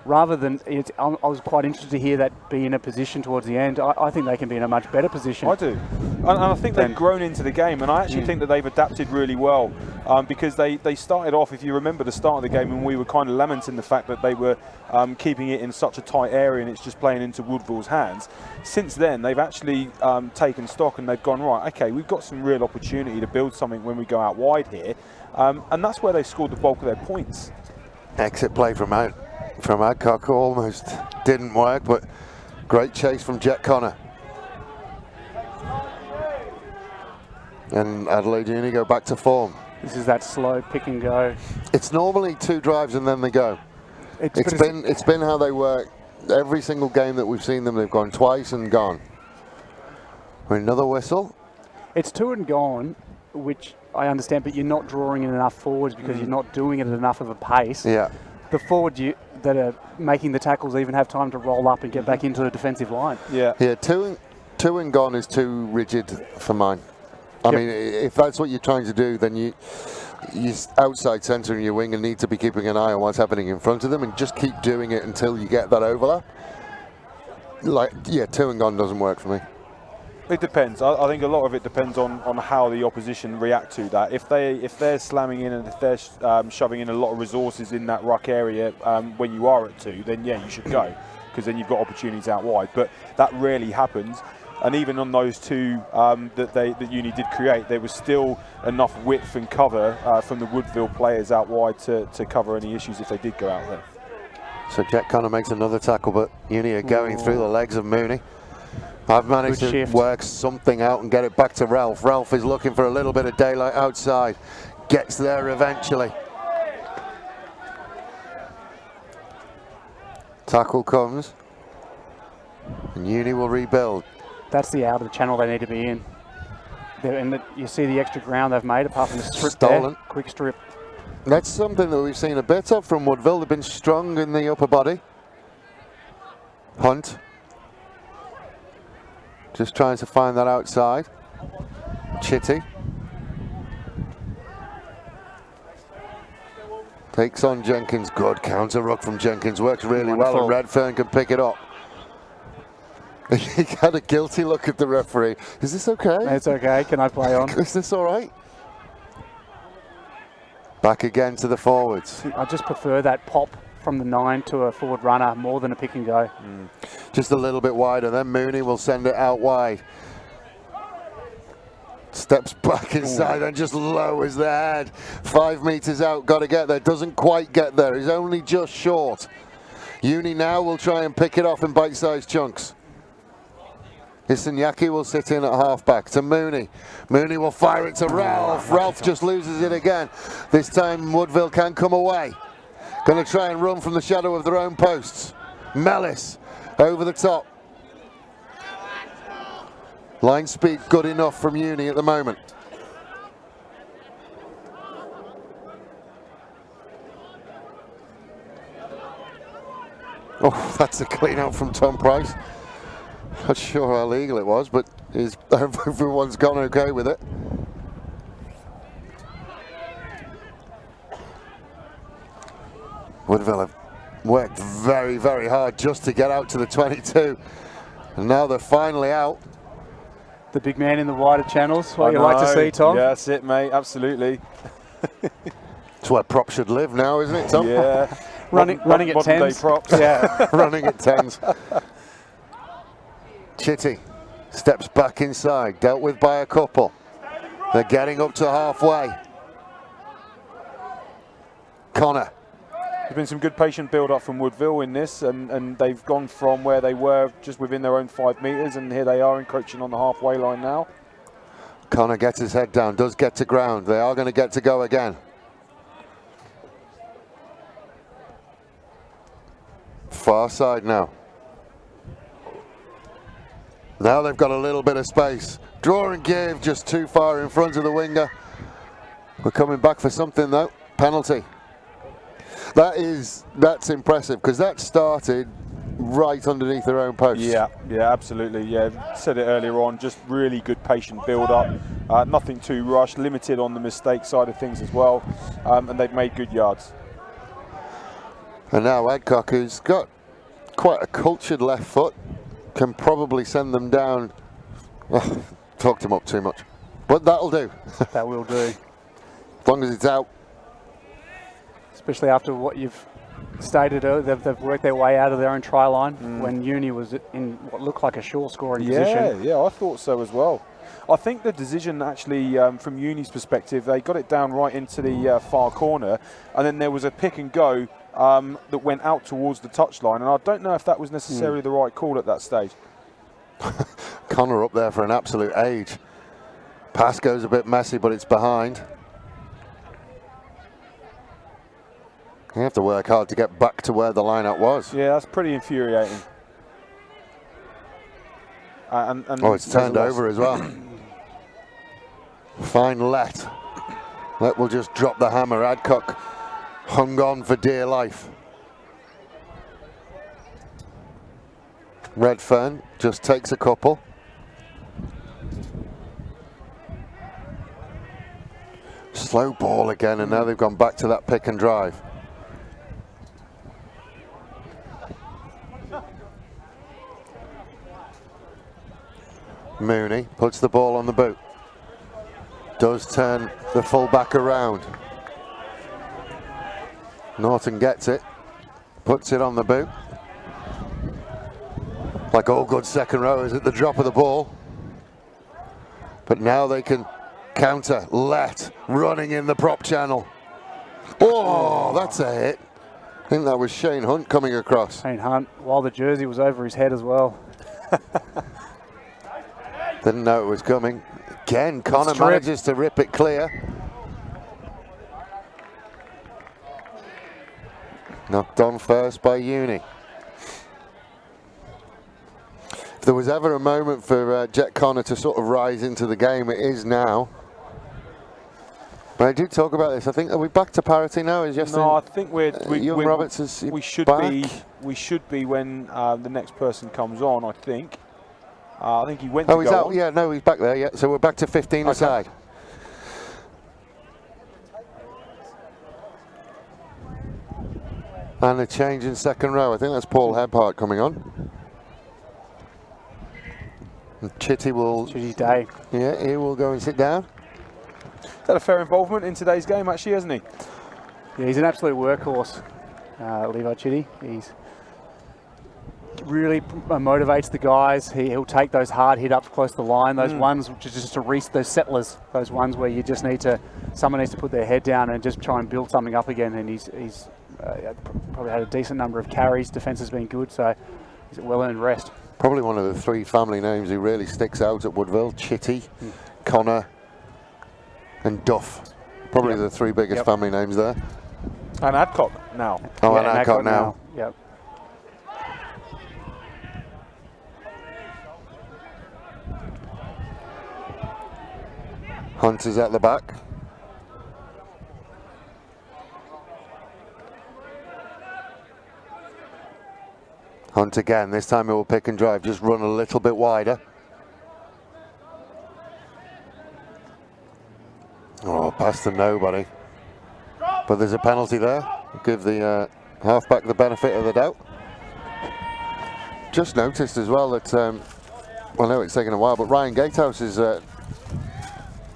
Rather than, I was quite interested to hear that be in a position towards the end. I think they can be in a much better position. I do. And I think they've grown into the game, and I actually think that they've adapted really well, because they started off, if you remember the start of the game, and we were kind of lamenting the fact that they were keeping it in such a tight area and it's just playing into Woodville's hands. Since then, they've actually taken stock and they've gone, right, okay, we've got some real opportunity to build something when we go out wide here. And that's where they scored the bulk of their points. Exit play from Adcock almost didn't work, but great chase from Jet Connor. And Adelaide Uni go back to form. This is that slow pick and go. It's normally 2 drives and then they go. It's been how they work. Every single game that we've seen them, they've gone twice and gone. Another whistle. It's 2 and gone, which I understand, but you're not drawing in enough forwards because you're not doing it at enough of a pace. Yeah. The forward that are making the tackles even have time to roll up and get back into the defensive line. Yeah. Yeah, two and gone is too rigid for mine. I mean, if that's what you're trying to do, then you outside centre in your wing and need to be keeping an eye on what's happening in front of them and just keep doing it until you get that overlap. Like, yeah, 2 and gone doesn't work for me. It depends. I think a lot of it depends on how the opposition react to that. If they're slamming in and if they're shoving in a lot of resources in that ruck area when you are at 2, then yeah, you should go, because then you've got opportunities out wide. But that rarely happens. And even on those 2 that Uni did create, there was still enough width and cover from the Woodville players out wide to cover any issues if they did go out there. So Jet Connor makes another tackle, but Uni are going through the legs of Mooney. I've managed to work something out and get it back to Ralph. Ralph is looking for a little bit of daylight outside. Gets there eventually. Tackle comes. And Uni will rebuild. That's the out of the channel they need to be in. And you see the extra ground they've made apart from the strip Stolen. There. Quick strip. That's something that we've seen a bit of from Woodville. They've been strong in the upper body. Hunt. Just trying to find that outside. Chitty. Takes on Jenkins. Good counter ruck from Jenkins. Works really well, and Redfern can pick it up. He had a guilty look at the referee. Is this okay? It's okay. Can I play on? Is this all right? Back again to the forwards. I just prefer that pop from the 9 to a forward runner more than a pick and go. Just a little bit wider. Then Mooney will send it out wide. Steps back inside and just lowers the head. 5 meters out, got to get there. Doesn't quite get there. He's only just short. Uni now will try and pick it off in bite-sized chunks. Isinyaki will sit in at halfback to Mooney. Mooney will fire it to Ralph. Ralph just loses it again. This time Woodville can come away. Going to try and run from the shadow of their own posts. Mellis over the top. Line speed good enough from Uni at the moment. Oh, that's a clean out from Tom Price. Not sure how legal it was, but everyone's gone okay with it. Woodville have worked very, very hard just to get out to the 22. And now they're finally out. The big man in the wider channels, what you like to see, Tom? Yeah, that's it, mate, absolutely. It's where prop should live now, isn't it, Tom? Yeah. running at 10s. Props. Yeah. Running at 10s. Chitty steps back inside, dealt with by a couple. They're getting up to halfway. Connor. There's been some good patient build-up from Woodville in this, and they've gone from where they were just within their own 5 meters, and here they are encroaching on the halfway line now. Connor gets his head down, does get to ground. They are going to get to go again. Far side now. Now they've got a little bit of space. Draw and give, just too far in front of the winger. We're coming back for something though. Penalty. That's impressive, because that started right underneath their own post. Yeah, absolutely. Yeah, said it earlier on. Just really good patient build-up. Nothing too rushed. Limited on the mistake side of things as well, and they've made good yards. And now Adcock, who's got quite a cultured left foot, can probably send them down. Talked him up too much, but that'll do. That will do. As long as it's out. Especially after what you've stated earlier, they've worked their way out of their own try line when Uni was in what looked like a sure scoring position. Yeah, I thought so as well. I think the decision actually, from Uni's perspective, they got it down right into the far corner, and then there was a pick and go that went out towards the touchline, and I don't know if that was necessarily the right call at that stage. Connor up there for an absolute age. Pass goes a bit messy, but it's behind. You have to work hard to get back to where the lineup was. Yeah, that's pretty infuriating. And oh, it's turned over as well. Fine let. Let will just drop the hammer. Adcock hung on for dear life. Redfern just takes a couple. Slow ball again, and now they've gone back to that pick and drive. Mooney puts the ball on the boot. Does turn the full-back around. Norton gets it. Puts it on the boot. Like all good second rowers at the drop of the ball. But now they can counter. Let running in the prop channel. Oh, that's a hit. I think that was Shane Hunt coming across. Shane Hunt, while the jersey was over his head as well. Didn't know it was coming. Again, Connor manages to rip it clear. Knocked on first by Uni. If there was ever a moment for Jet Connor to sort of rise into the game, it is now. But I did talk about this. I think, are we back to parity now? Is no, I think Young Roberts is we should back? We should be when the next person comes on. I think. I think he went to he's go out. on. Yeah, no, he's back there. Yeah, so we're back to 15 aside. And a change in second row. I think that's Paul Hebhart coming on. And Chitty's day. Yeah, he will go and sit down. He's had a fair involvement in today's game, actually, hasn't he? Yeah, he's an absolute workhorse, Levi Chitty. He's really motivates the guys. He'll take those hard hit ups close to the line, those ones which is just those settlers, those ones where you just someone needs to put their head down and just try and build something up again. And he's probably had a decent number of carries. Defense has been good, so he's at well-earned rest. Probably one of the three family names who really sticks out at Woodville: Chitty, Connor, and Duff. Probably the three biggest family names there. And Adcock now. Oh, and Adcock now. Yep. Hunter's at the back. Hunt again. This time he will pick and drive. Just run a little bit wider. Oh, past the nobody. But there's a penalty there. Give the halfback the benefit of the doubt. Just noticed as well that, well, I know it's taken a while, but Ryan Gatehouse is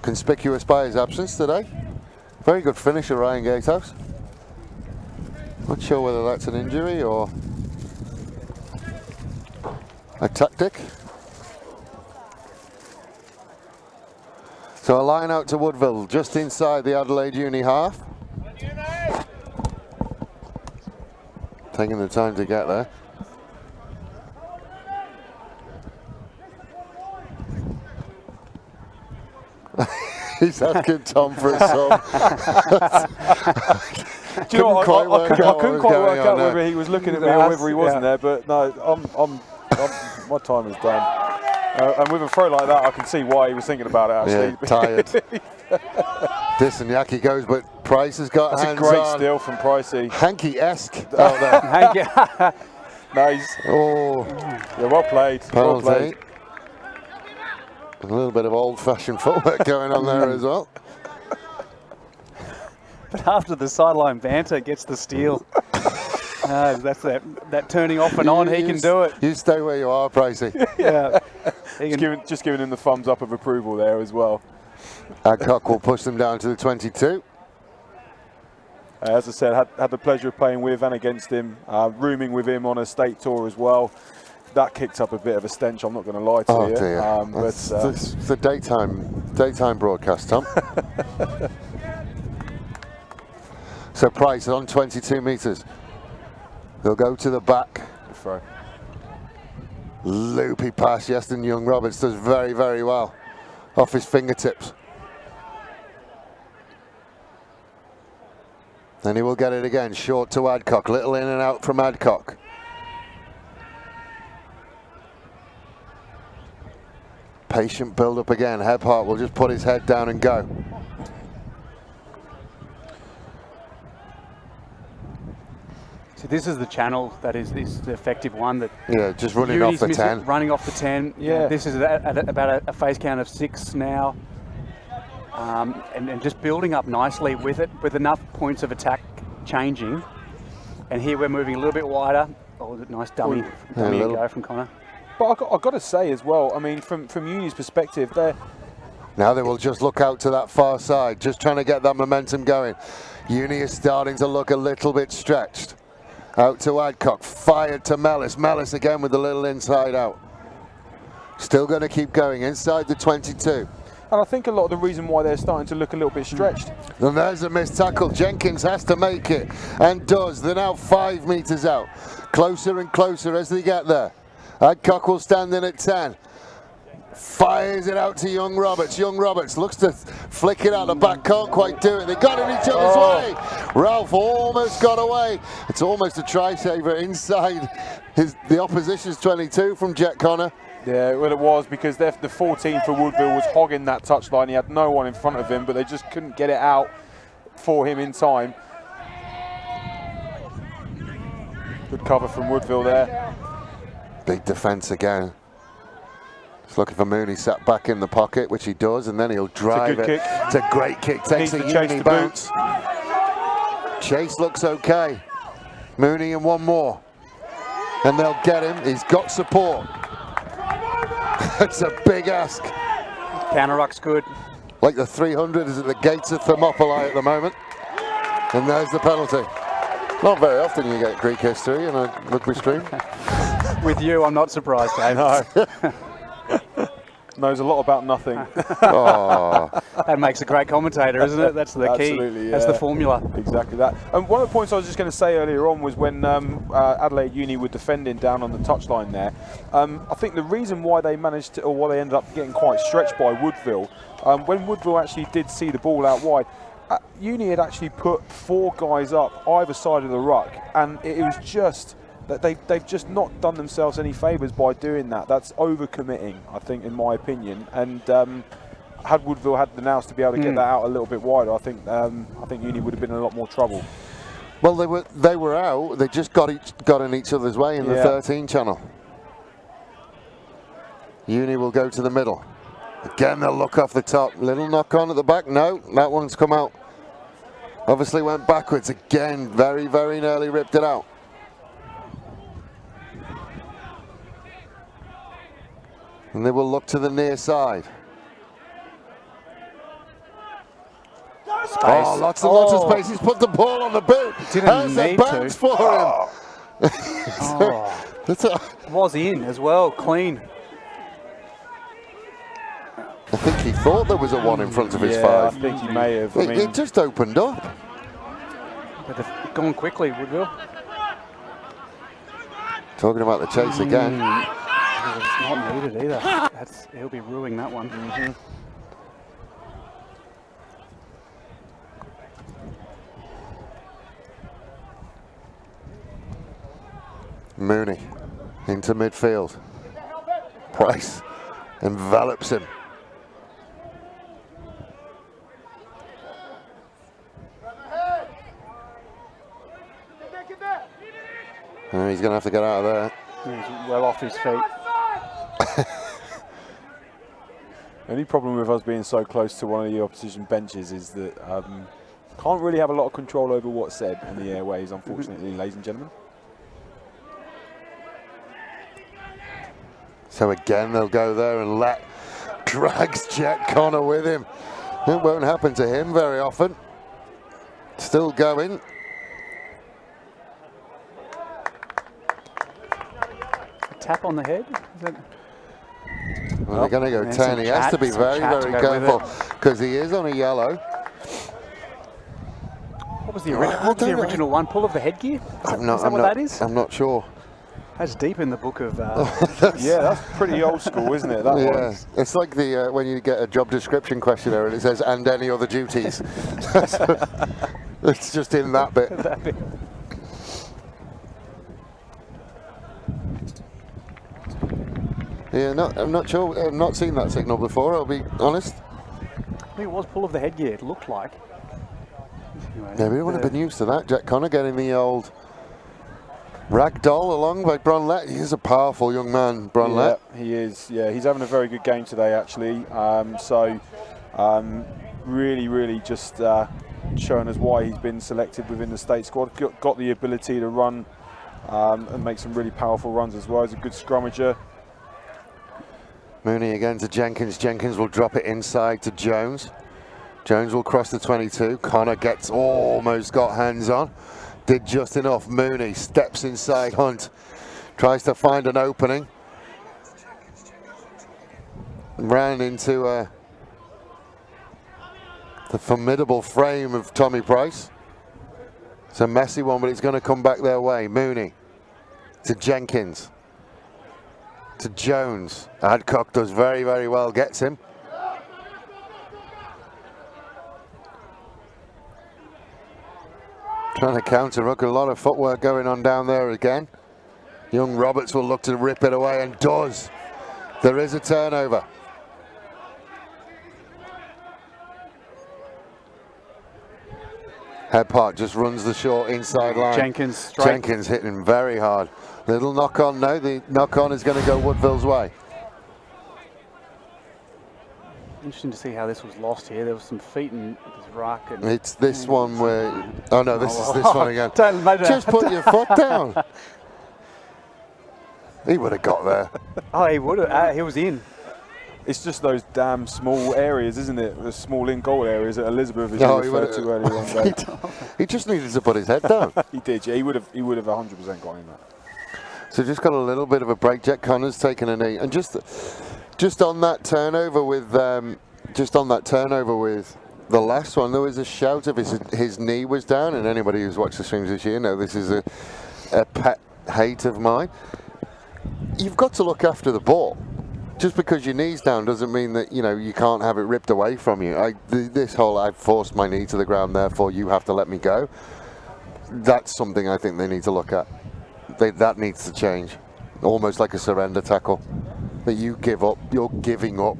conspicuous by his absence today. Very good finisher, Ryan Gatehouse. Not sure whether that's an injury or a tactic. So a line out to Woodville, just inside the Adelaide Uni half. Taking the time to get there. He's asking Tom for a sub. Do you know what? I couldn't quite work out whether he was looking at me or whether he wasn't there, but no, my time is done. And with a throw like that, I can see why he was thinking about it, actually. Yeah, tired. Disanyaki goes, but Price has got hands on. That's a great steal from Pricey. Hanky-esque out there. Nice. Oh. Yeah, well played. Penalty. Well played. A little bit of old-fashioned footwork going on there as well. But after the sideline banter gets the steal. That's that turning off and on. He can do it. You stay where you are, Pricey. Yeah. Just giving him the thumbs up of approval there as well. Adcock will push them down to the 22. As I said, had the pleasure of playing with and against him, rooming with him on a state tour as well. That kicked up a bit of a stench, I'm not going to lie to you. Dear. It's the daytime broadcast, Tom. So Price on 22 metres. They'll go to the back. Throw. Loopy pass. Yeston Young-Roberts does very, very well. Off his fingertips. Then he will get it again. Short to Adcock. Little in and out from Adcock. Patient build up again. Hebhart will just put his head down and go. So this is the channel that is the effective one that. Yeah, just running off the 10. Running off the 10. Yeah. This is at about a phase count of 6 now. And just building up nicely with it, with enough points of attack changing. And here we're moving a little bit wider. Oh, nice dummy go from Connor. But I've got to say as well, I mean, from Uni's perspective, now they will just look out to that far side, just trying to get that momentum going. Uni is starting to look a little bit stretched. Out to Adcock, fired to Mellis. Mellis again with a little inside out. Still going to keep going inside the 22. And I think a lot of the reason why they're starting to look a little bit stretched. And there's a missed tackle. Jenkins has to make it, and does. They're now 5 metres out. Closer and closer as they get there. Adcock will stand in at 10. Fires it out to Young-Roberts. Young-Roberts looks to flick it out the back, can't quite do it. They got it each other's way. Ralph almost got away. It's almost a try saver inside the opposition's 22 from Jet Connor. Yeah, well it was, because the 14 for Woodville was hogging that touchline. He had no one in front of him, but they just couldn't get it out for him in time. Good cover from Woodville there. Big defence again. Just looking for Mooney, sat back in the pocket, which he does, and then he'll drive it. Kick. It's a great kick. Takes a Uni bounce. Chase looks okay. Mooney and one more. And they'll get him. He's got support. That's a big ask. Counter ruck's good. Like the 300 is at the gates of Thermopylae at the moment. And there's the penalty. Not very often you get Greek history in a rugby stream. With you, I'm not surprised, Dave. No. Knows a lot about nothing. Oh. That makes a great commentator, isn't it? That's the key. Absolutely, That's the yeah. formula. Exactly that. And one of the points I was just going to say earlier on was when Adelaide Uni were defending down on the touchline there. I think the reason why they managed to, or why they ended up getting quite stretched by Woodville, when Woodville actually did see the ball out wide, Uni had actually put 4 guys up either side of the ruck, and it was just that they've just not done themselves any favours by doing that. That's overcommitting, I think, in my opinion. And had Woodville had the nous to be able to get that out a little bit wider, I think Uni would have been in a lot more trouble. Well, they were out. They just got in each other's way in the 13 channel. Uni will go to the middle. Again, they'll look off the top. Little knock on at the back. No, that one's come out. Obviously went backwards again. Very, very nearly ripped it out. And they will look to the near side. Space. Oh, lots of space. He's put the ball on the boot. Didn't need bounce to. for him. Was in as well, clean. I think he thought there was a 1 in front of his 5. I think he may have. It just opened up. But they've gone quickly, Woodville. Talking about the chase again. It's not needed either. He'll be ruining that one. Mooney into midfield. Price envelops him. Oh, he's going to have to get out of there. He's well off his feet. Only problem with us being so close to one of the opposition benches is that can't really have a lot of control over what's said on the airways, unfortunately, ladies and gentlemen. So again, they'll go there and drags Jet Connor with him. It won't happen to him very often. Still going. A tap on the head? Is that... Well, they're going to go 10. He has to be very, very careful because he is on a yellow. What was the original one? Pull of the headgear? Is that what that is? I'm not sure. That's deep in the book of... Yeah, that's pretty old school, isn't it? That one. It's like the when you get a job description questionnaire and it says, and any other duties. It's just in that bit. that bit. Yeah, I'm not sure. I've not seen that signal before, I'll be honest. I think it was pull of the headgear, it looked like. Anyway, Yeah, we wouldn't have been used to that. Jack Connor getting the old ragdoll along by Bronlett. He's a powerful young man, Bronlett. Yeah, he is. Yeah, he's having a very good game today, actually. Really just showing us why he's been selected within the state squad. Got the ability to run and make some really powerful runs as well. He's a good scrummager. Mooney again to Jenkins. Jenkins will drop it inside to Jones. Jones will cross the 22. Connor almost got hands on. Did just enough. Mooney steps inside Hunt. Tries to find an opening. Ran into the formidable frame of Tommy Price. It's a messy one, but it's going to come back their way. Mooney to Jenkins. To Jones. Adcock does very, very well. Gets him. Trying to counter ruck. A lot of footwork going on down there again. Young Roberts will look to rip it away and does. There is a turnover. Headpart just runs the short inside line. Jenkins straight. Jenkins hitting him very hard. Little knock on. No, the knock on is going to go Woodville's way. Interesting to see how this was lost here. There was some feet in his ruck. And It's this one where... Oh no, this is this one again. Don't Just put your foot down. He would have got there. Oh, he would have. He was in. It's just those damn small areas, isn't it? The small in-goal areas that Elizabeth has referred to earlier on. He just needed to put his head down. He did, yeah. He would have 100% got in that. So just got a little bit of a break. Jet Connor's taken a knee, and just on that turnover with the last one, there was a shout of his knee was down, and anybody who's watched the streams this year know this is a pet hate of mine. You've got to look after the ball. Just because your knee's down doesn't mean that you can't have it ripped away from you. This whole I've forced my knee to the ground, therefore you have to let me go. That's something I think they need to look at. That needs to change. Almost like a surrender tackle. That you give up, you're giving up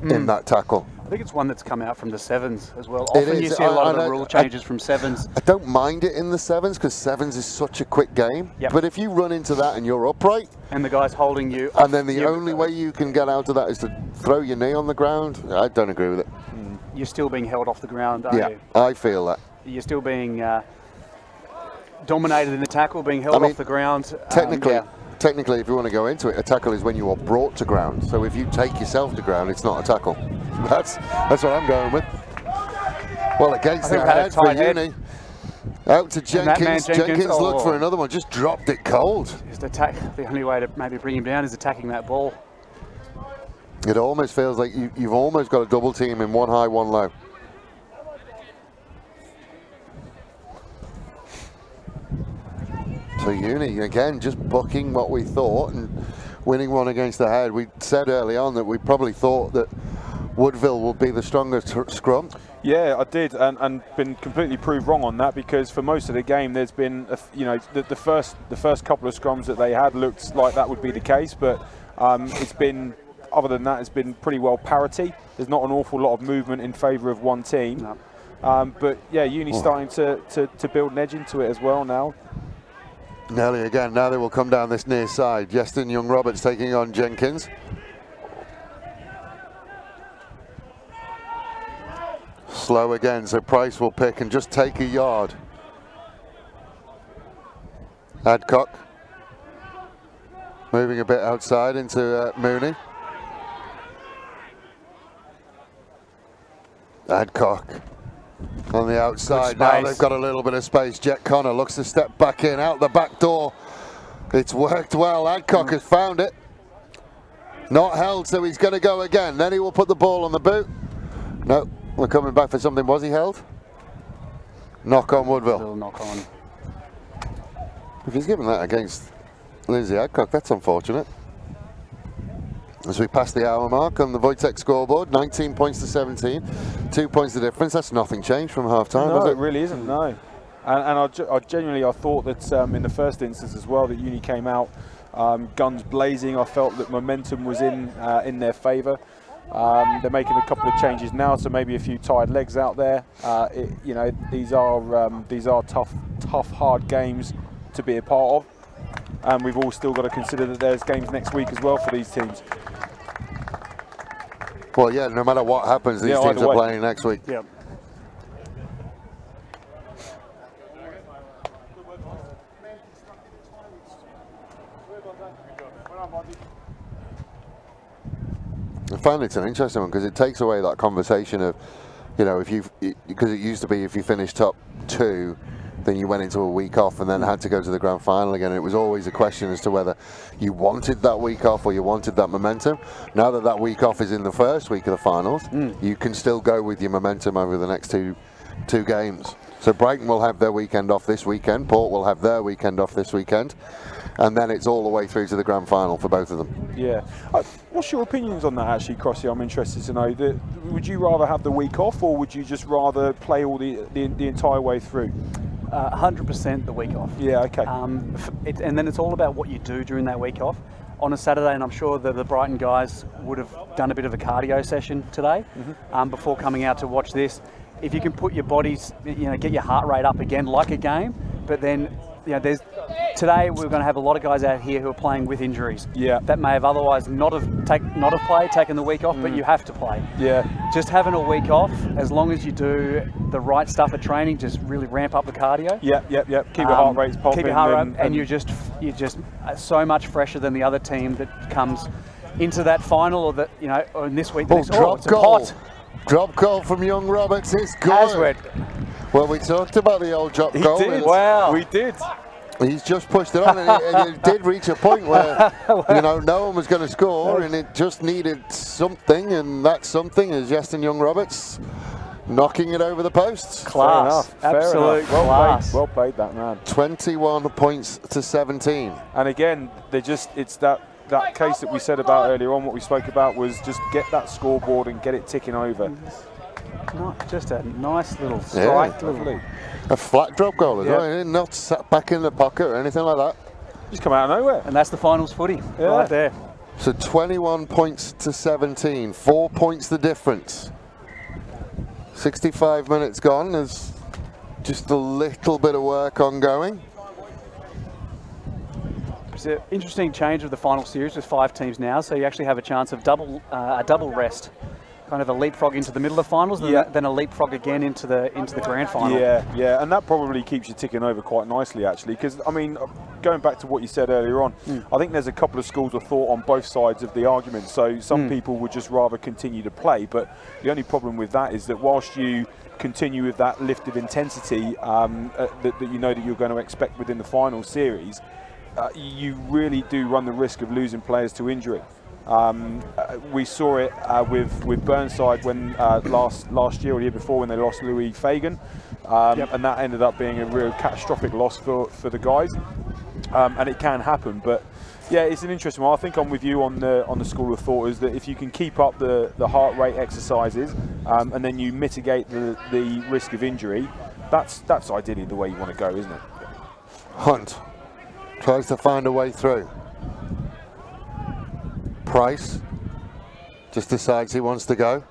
in that tackle. I think it's one that's come out from the sevens as well. Often you see a lot of the rule changes from sevens. I don't mind it in the sevens because sevens is such a quick game. Yep. But if you run into that and you're upright, and the guy's holding you, and then the only way you can get out of that is to throw your knee on the ground, I don't agree with it. You're still being held off the ground, aren't you? I feel that. You're still being dominated in the tackle, being held off the ground. Technically, if you want to go into it, a tackle is when you are brought to ground. So if you take yourself to ground, it's not a tackle. That's what I'm going with. Well, against the head for Uni. Out to Jenkins. Jenkins looked for another one, just dropped it cold. Just attack. The only way to maybe bring him down is attacking that ball. It almost feels like you've almost got a double team in one high, one low. So Uni, again, just bucking what we thought and winning one against the head. We said early on that we probably thought that Woodville would be the strongest scrum. Yeah, I did, and been completely proved wrong on that, because for most of the game there's been, the first couple of scrums that they had looked like that would be the case, but it's been, other than that, it's been pretty well parity. There's not an awful lot of movement in favour of one team. No. But yeah, Uni's starting to build an edge into it as well now. Nelly again, now they will come down this near side. Justin Young-Roberts taking on Jenkins. Slow again, so Price will pick and just take a yard. Adcock moving a bit outside into Mooney. Adcock on the outside. Now they've got a little bit of space. Jet Connor looks to step back in, out the back door. It's worked well. Adcock has found it. Not held, so he's going to go again. Then he will put the ball on the boot. No, we're coming back for something. Was he held? Knock on Woodville. Little knock on. If he's given that against Lindsay Adcock, that's unfortunate. As we pass the hour mark on the Wojtek scoreboard, 19 points to 17, 2 points the difference. That's nothing changed from half time, no, is it? It really isn't, no. And I genuinely thought that in the first instance as well, that Uni came out guns blazing. I felt that momentum was in their favour. They're making a couple of changes now, so maybe a few tired legs out there. These are tough, hard games to be a part of, and we've all still got to consider that there's games next week as well for these teams. Well, yeah, no matter what happens, these teams are playing next week. Yep. I find it's an interesting one because it takes away that conversation of, because it used to be if you finished top 2, then you went into a week off and then had to go to the grand final again. And it was always a question as to whether you wanted that week off or you wanted that momentum. Now that week off is in the first week of the finals, you can still go with your momentum over the next two games. So Brighton will have their weekend off this weekend, Port will have their weekend off this weekend, and then it's all the way through to the grand final for both of them. Yeah. What's your opinions on that, actually, Crossy? I'm interested to know. Would you rather have the week off, or would you just rather play all the entire way through? 100% the week off. Yeah, okay. And then it's all about what you do during that week off. On a Saturday, and I'm sure that the Brighton guys would have done a bit of a cardio session today before coming out to watch this. If you can put your bodies, get your heart rate up again like a game, but then, today we're going to have a lot of guys out here who are playing with injuries. Yeah. That may have otherwise not have played, taken the week off, but you have to play. Yeah. Just having a week off, as long as you do the right stuff at training, just really ramp up the cardio. Yep. Keep your heart rates popping. Keep your heart up, and you're just so much fresher than the other team that comes into that final, or or in this week. Drop goal. Drop goal from Young-Roberts. It's good. Aswad. Well, we talked about the old drop goal. Did. Wow. We did. He's just pushed it on, and it did reach a point where, you know, no one was going to score, and it just needed something, and that something is Justin Young-Roberts knocking it over the posts. Class. Fair enough. Absolute Well class. played. Well played, that man. 21 points to 17. And again, it's that case that we said about earlier on. What we spoke about was just get that scoreboard and get it ticking over. Just a nice little strike. Lovely. A flat drop goal as well, not sat back in the pocket or anything like that. Just come out of nowhere. And that's the finals footy right there. So 21 points to 17, 4 points the difference. 65 minutes gone, there's just a little bit of work ongoing. It's an interesting change of the final series with 5 teams now, so you actually have a chance of a double rest. Kind of a leapfrog into the middle of finals, and then a leapfrog again into the grand final. Yeah, and that probably keeps you ticking over quite nicely, actually. Because I mean, going back to what you said earlier on, I think there's a couple of schools of thought on both sides of the argument. So some people would just rather continue to play, but the only problem with that is that whilst you continue with that lift of intensity that you know that you're going to expect within the final series, you really do run the risk of losing players to injury. We saw it with Burnside when last year or the year before when they lost Louis Fagan, and that ended up being a real catastrophic loss for the guys. And it can happen, but yeah, it's an interesting one. I think I'm with you on the school of thought is that if you can keep up the heart rate exercises and then you mitigate the risk of injury, that's ideally the way you want to go, isn't it? Hunt tries to find a way through. Price just decides he wants to go.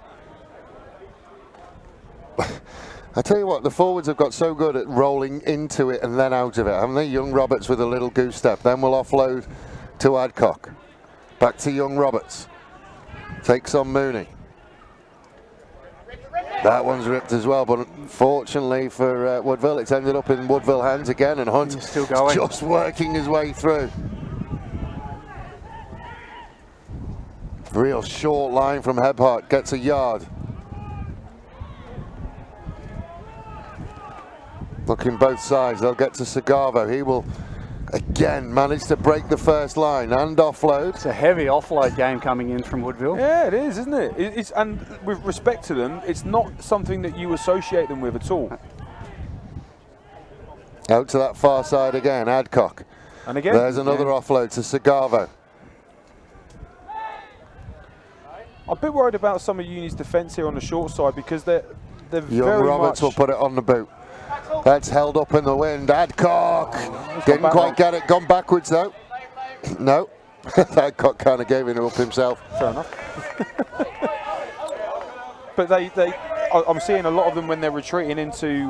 I tell you what, the forwards have got so good at rolling into it and then out of it, haven't they? Young-Roberts with a little goose step, then we'll offload to Adcock. Back to Young-Roberts. Takes on Mooney. That one's ripped as well, but unfortunately for Woodville, it's ended up in Woodville hands again, and Hunt still going. Just working his way through. Real short line from Hebhart, gets a yard. Looking both sides, they'll get to Sagavo. He will again manage to break the first line and offload. It's a heavy offload game coming in from Woodville. Yeah, it is, isn't it? And with respect to them, it's not something that you associate them with at all. Out to that far side again, Adcock. And again, there's another offload to Sagavo. I'm a bit worried about some of Uni's defence here on the short side because they're Young-Roberts will put it on the boot. That's held up in the wind. Adcock didn't quite get it. Gone backwards though. No. Adcock kind of gave it up himself. Fair enough. But I'm seeing a lot of them when they're retreating into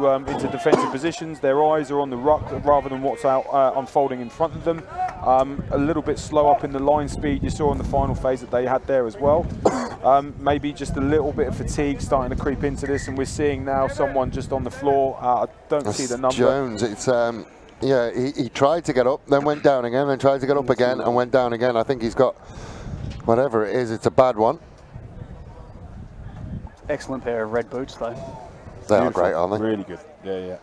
defensive positions. Their eyes are on the ruck rather than what's out unfolding in front of them. A little bit slow up in the line speed. You saw in the final phase that they had there as well. Maybe just a little bit of fatigue starting to creep into this, and we're seeing now someone just on the floor. I don't see the number. Jones. It's yeah. He tried to get up, then went down again, then tried to get up again, and went down again. I think he's got whatever it is. It's a bad one. Excellent pair of red boots, though. They are great, aren't they? Really good. Yeah.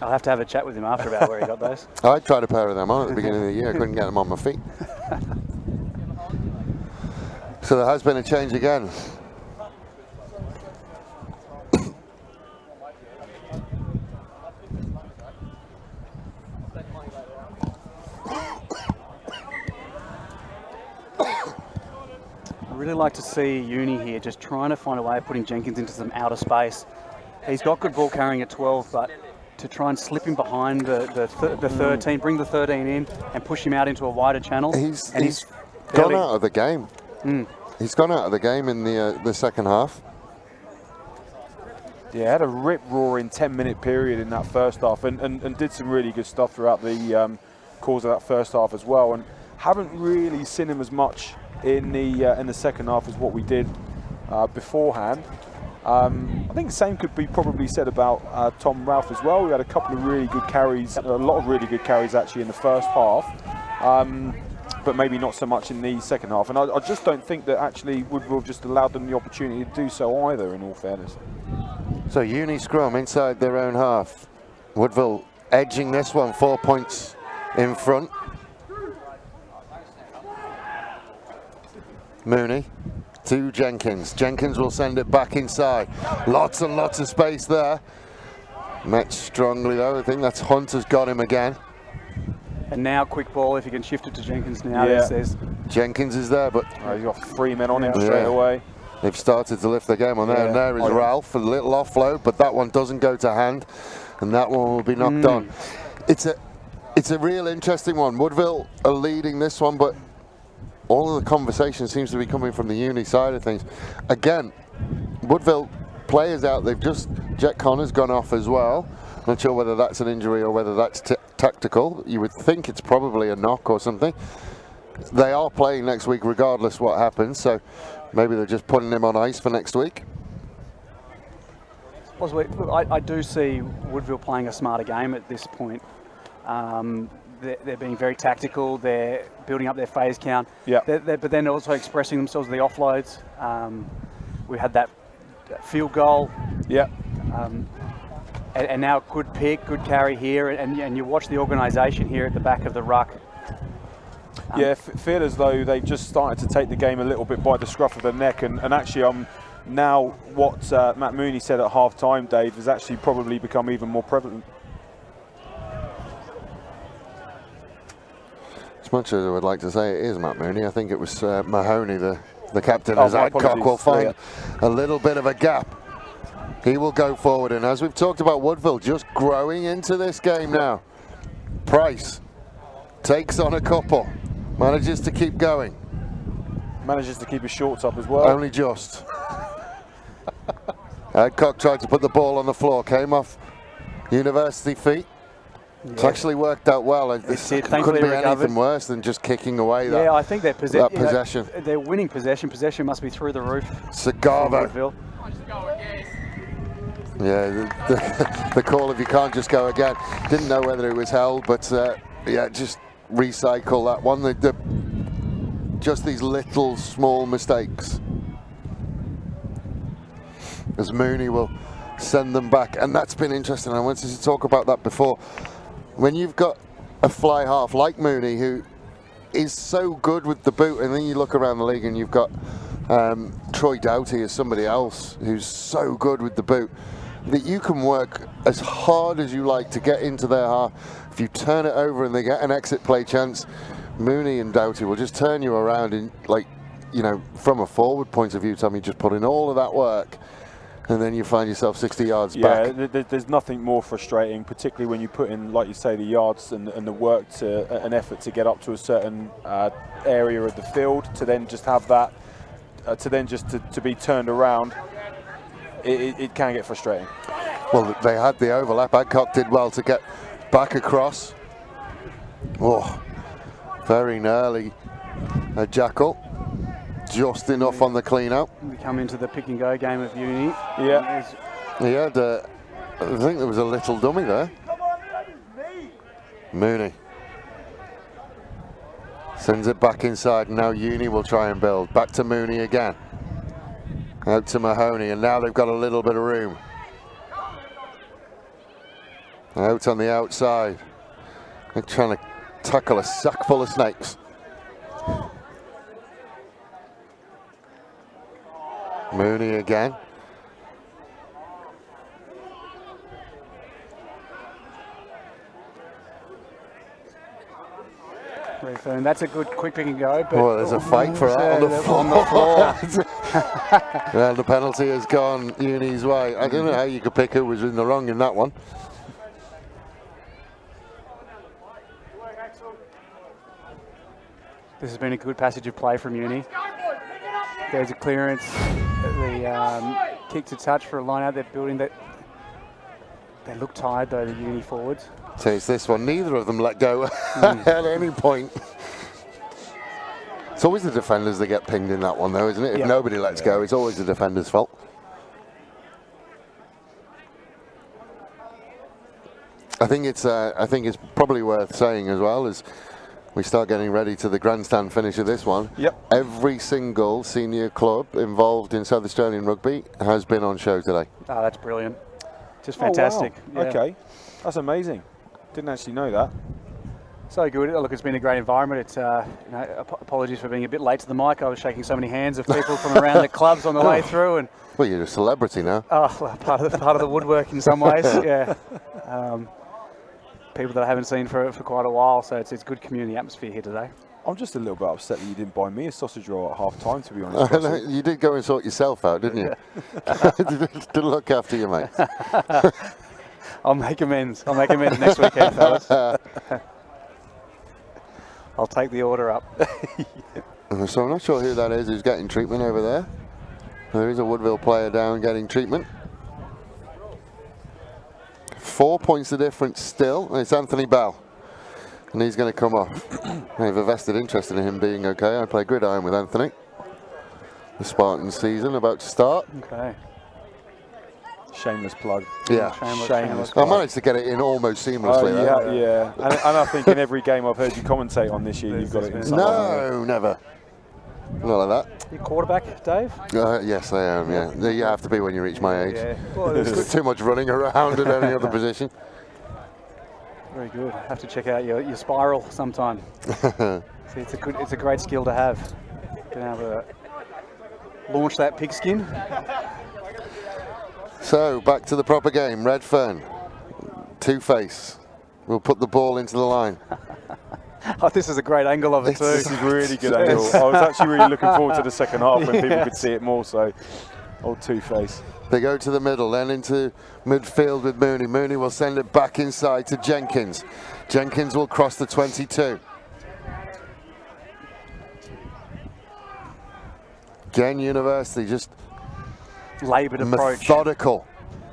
I'll have to have a chat with him after about where he got those. I tried a pair of them on at the beginning of the year. I couldn't get them on my feet. So there has been a change again. I really like to see Uni here just trying to find a way of putting Jenkins into some outer space. He's got good ball carrying at 12, but to try and slip him behind the 13, bring the 13 in and push him out into a wider channel. He's gone out of the game. He's gone out of the game in the second half. Yeah, had a rip-roaring 10-minute period in that first half and did some really good stuff throughout the course of that first half as well. And haven't really seen him as much in the second half as what we did beforehand. I think the same could be probably said about Tom Ralph as well. We had a couple of really good carries, a lot of really good carries actually in the first half, but maybe not so much in the second half. And I just don't think that actually Woodville just allowed them the opportunity to do so either, in all fairness. So Uni scrum inside their own half. Woodville edging this one, 4 points in front. Mooney to Jenkins. Jenkins will send it back inside. Lots and lots of space there. Met strongly though. I think that's Hunter's got him again. And now quick ball, if you can shift it to Jenkins now. Yeah. There's Jenkins is there, but He's got 3 men on him straight away. they've started to lift the game on there. Yeah. And there is Oh, yeah. Ralph, a little offload, but that one doesn't go to hand. And that one will be knocked on. It's a real interesting one. Woodville are leading this one, but all of the conversation seems to be coming from the uni side of things. Again, Woodville players out. They've just, Jet Connor's gone off as well. Not sure whether that's an injury or whether that's tactical. You would think it's probably a knock or something. They are playing next week regardless what happens, so maybe they're just putting him on ice for next week. possibly. Look, I do see Woodville playing a smarter game at this point. They're being very tactical. They're building up their phase count. Yeah. But then also expressing themselves with the offloads. We had that field goal. Yeah. And now good pick, good carry here, and you watch the organisation here at the back of the ruck. Yeah, feel as though they've just started to take the game a little bit by the scruff of the neck, and actually now what Matt Mooney said at half-time, Dave, has actually probably become even more prevalent. As much as I would like to say it is Matt Mooney, I think it was Mahoney, the captain, Oh, as my Adcock apologies. will find Yeah. a little bit of a gap. He will go forward, and as we've talked about Woodville, just growing into this game now. Price takes on a couple, manages to keep going. Manages to keep his shorts up as well. Only just. Adcock tried to put the ball on the floor, came off university feet. It's actually worked out well. It Thankfully couldn't be recovered. anything worse than just kicking away that, Yeah, I think their that possession. they're winning possession. Possession must be through the roof. for Sagavo. Woodville. Yeah, the call if you can't just go again. Didn't know whether it was held, but yeah, just recycle that one. Just these little small mistakes. As Mooney will send them back, and that's been interesting. I wanted to talk about that before. When you've got a fly half like Mooney, who is so good with the boot, and then you look around the league and you've got Troy Doughty as somebody else who's so good with the boot, that you can work as hard as you like to get into their half. If you turn it over and they get an exit play chance, Mooney and Doughty will just turn you around in, like, you know, from a forward point of view, Tommy, just put in all of that work, and then you find yourself 60 yards back. Yeah, there's nothing more frustrating, particularly when you put in, like you say, the yards and the work to an effort to get up to a certain area of the field, to then just have that, to be turned around. It can get frustrating. Well, they had the overlap. Adcock did well to get back across. Oh, very gnarly. A Jackal. Just enough on the clean out. We come into the pick and go game of uni. Yeah. He had, I think there was a little dummy there. Mooney. Sends it back inside. Now Uni will try and build. Back to Mooney again. Out to Mahoney, and now they've got a little bit of room. Out on the outside. They're trying to tackle a sack full of snakes. Mooney again. And that's a good quick pick and go. But Oh, there's a fight for out on the floor. On the floor. Well, the penalty has gone Uni's way. I don't know how you could pick who was in the wrong in that one. This has been a good passage of play from Uni. There's a clearance. The kick to touch for a line out. They're building that. They look tired though, the Uni forwards. So it's this one. Neither of them let go at any point. It's always the defenders that get pinged in that one, though, isn't it? If Yeah. nobody lets go, it's always the defender's fault. I think it's probably worth saying as well, as we start getting ready to the grandstand finish of this one. Yep. Every single senior club involved in South Australian rugby has been on show today. Oh, that's brilliant. Just fantastic. Oh, wow. Yeah. Okay, that's amazing. Didn't actually know that. So good. Look, it's been a great environment. It's apologies for being a bit late to the mic. I was shaking so many hands of people from around the clubs on the way through, and Well, you're a celebrity now. oh, well, part of the woodwork in some ways. Yeah, people that I haven't seen for quite a while. So it's good community atmosphere here today. I'm just a little bit upset that you didn't buy me a sausage roll at half time, to be honest. Russell. You did go and sort yourself out, didn't you? Didn't look after you, mate. I'll make amends. I'll make amends next weekend, fellas. I'll take the order up. So I'm not sure who that is who's getting treatment over there. There is a Woodville player down getting treatment. 4 points the difference still, and it's Anthony Bell. And he's going to come off. I have a vested interest in him being okay. I play gridiron with Anthony. The Spartan season about to start. Okay. Shameless plug. Yeah. Shameless I plug. managed to get it in almost seamlessly. there. Yeah. And I think in every game I've heard you commentate on this year, you've got it in some way. No, never. Not like that. You quarterback, Dave? Yes, I am, yeah. You have to be when you reach my age. Yeah. Well, There's too much running around in any other position. very good. Have to check out your spiral sometime. See, it's a great skill to have. Being able to launch that pigskin. So, back to the proper game. Redfern, two-face. We'll put the ball into the line. Oh, this is a great angle of it too. This is really good angle. I was actually really looking forward to the second half when people could see it more, so old two-face. They go to the middle, then into midfield with Mooney. Mooney will send it back inside to Jenkins. Jenkins will cross the 22. Again, University just Laboured approach. methodical.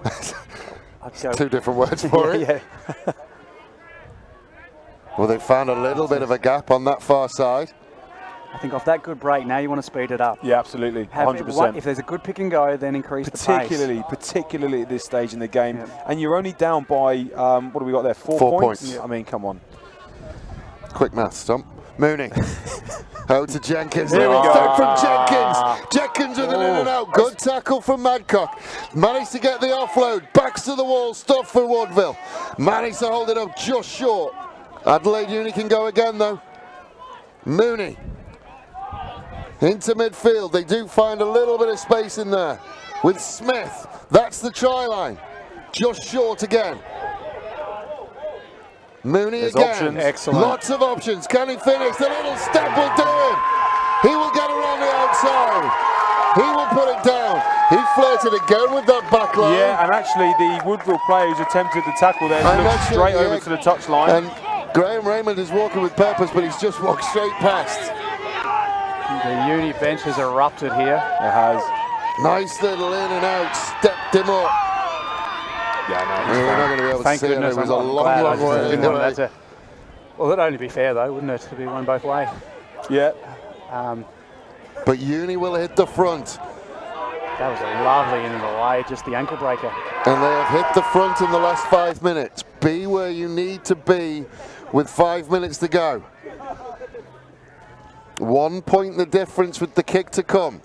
I'd go- Two different words for it. Yeah. Well, they found a little bit of a gap on that far side. I think off that good break, now you want to speed it up. Yeah, absolutely, Have 100%. If there's a good pick and go, then increase the pace. Particularly at this stage in the game, Yeah. and you're only down by what do we got there? 4 4 points. points. I mean, come on. Quick maths, Tom. Mooney. Out to Jenkins. Here we go. Stop from Jenkins. Jenkins with an in and out. Good tackle from Madcock. Managed to get the offload. Backs to the wall. Stuff for Woodville. Managed to hold it up just short. Adelaide Uni can go again though. Mooney. Into midfield. They do find a little bit of space in there with Smith. That's the try line. Just short again. Mooney There's again. options. Excellent. Lots of options. Can he finish? The little step will do it. He will get around the outside. He will put it down. He flirted again with that back line. Yeah, and actually the Woodville player who's attempted the tackle there I'm looked not sure, straight yeah. over to the touchline. And Graham Raymond is walking with purpose, but he's just walked straight past. The uni bench has erupted here. It has. Nice little in and out. Stepped him up. Yeah, We're not going to be able Thank to see goodness. it. It was a I'm long, glad I long just way. didn't want away. that to. Well, that'd only be fair though, wouldn't it? To be one both ways. Yeah. But Uni will hit the front. That was a lovely in and away, just the ankle breaker. And they have hit the front in the last 5 minutes. Be where you need to be with 5 minutes to go. 1 point the difference with the kick to come.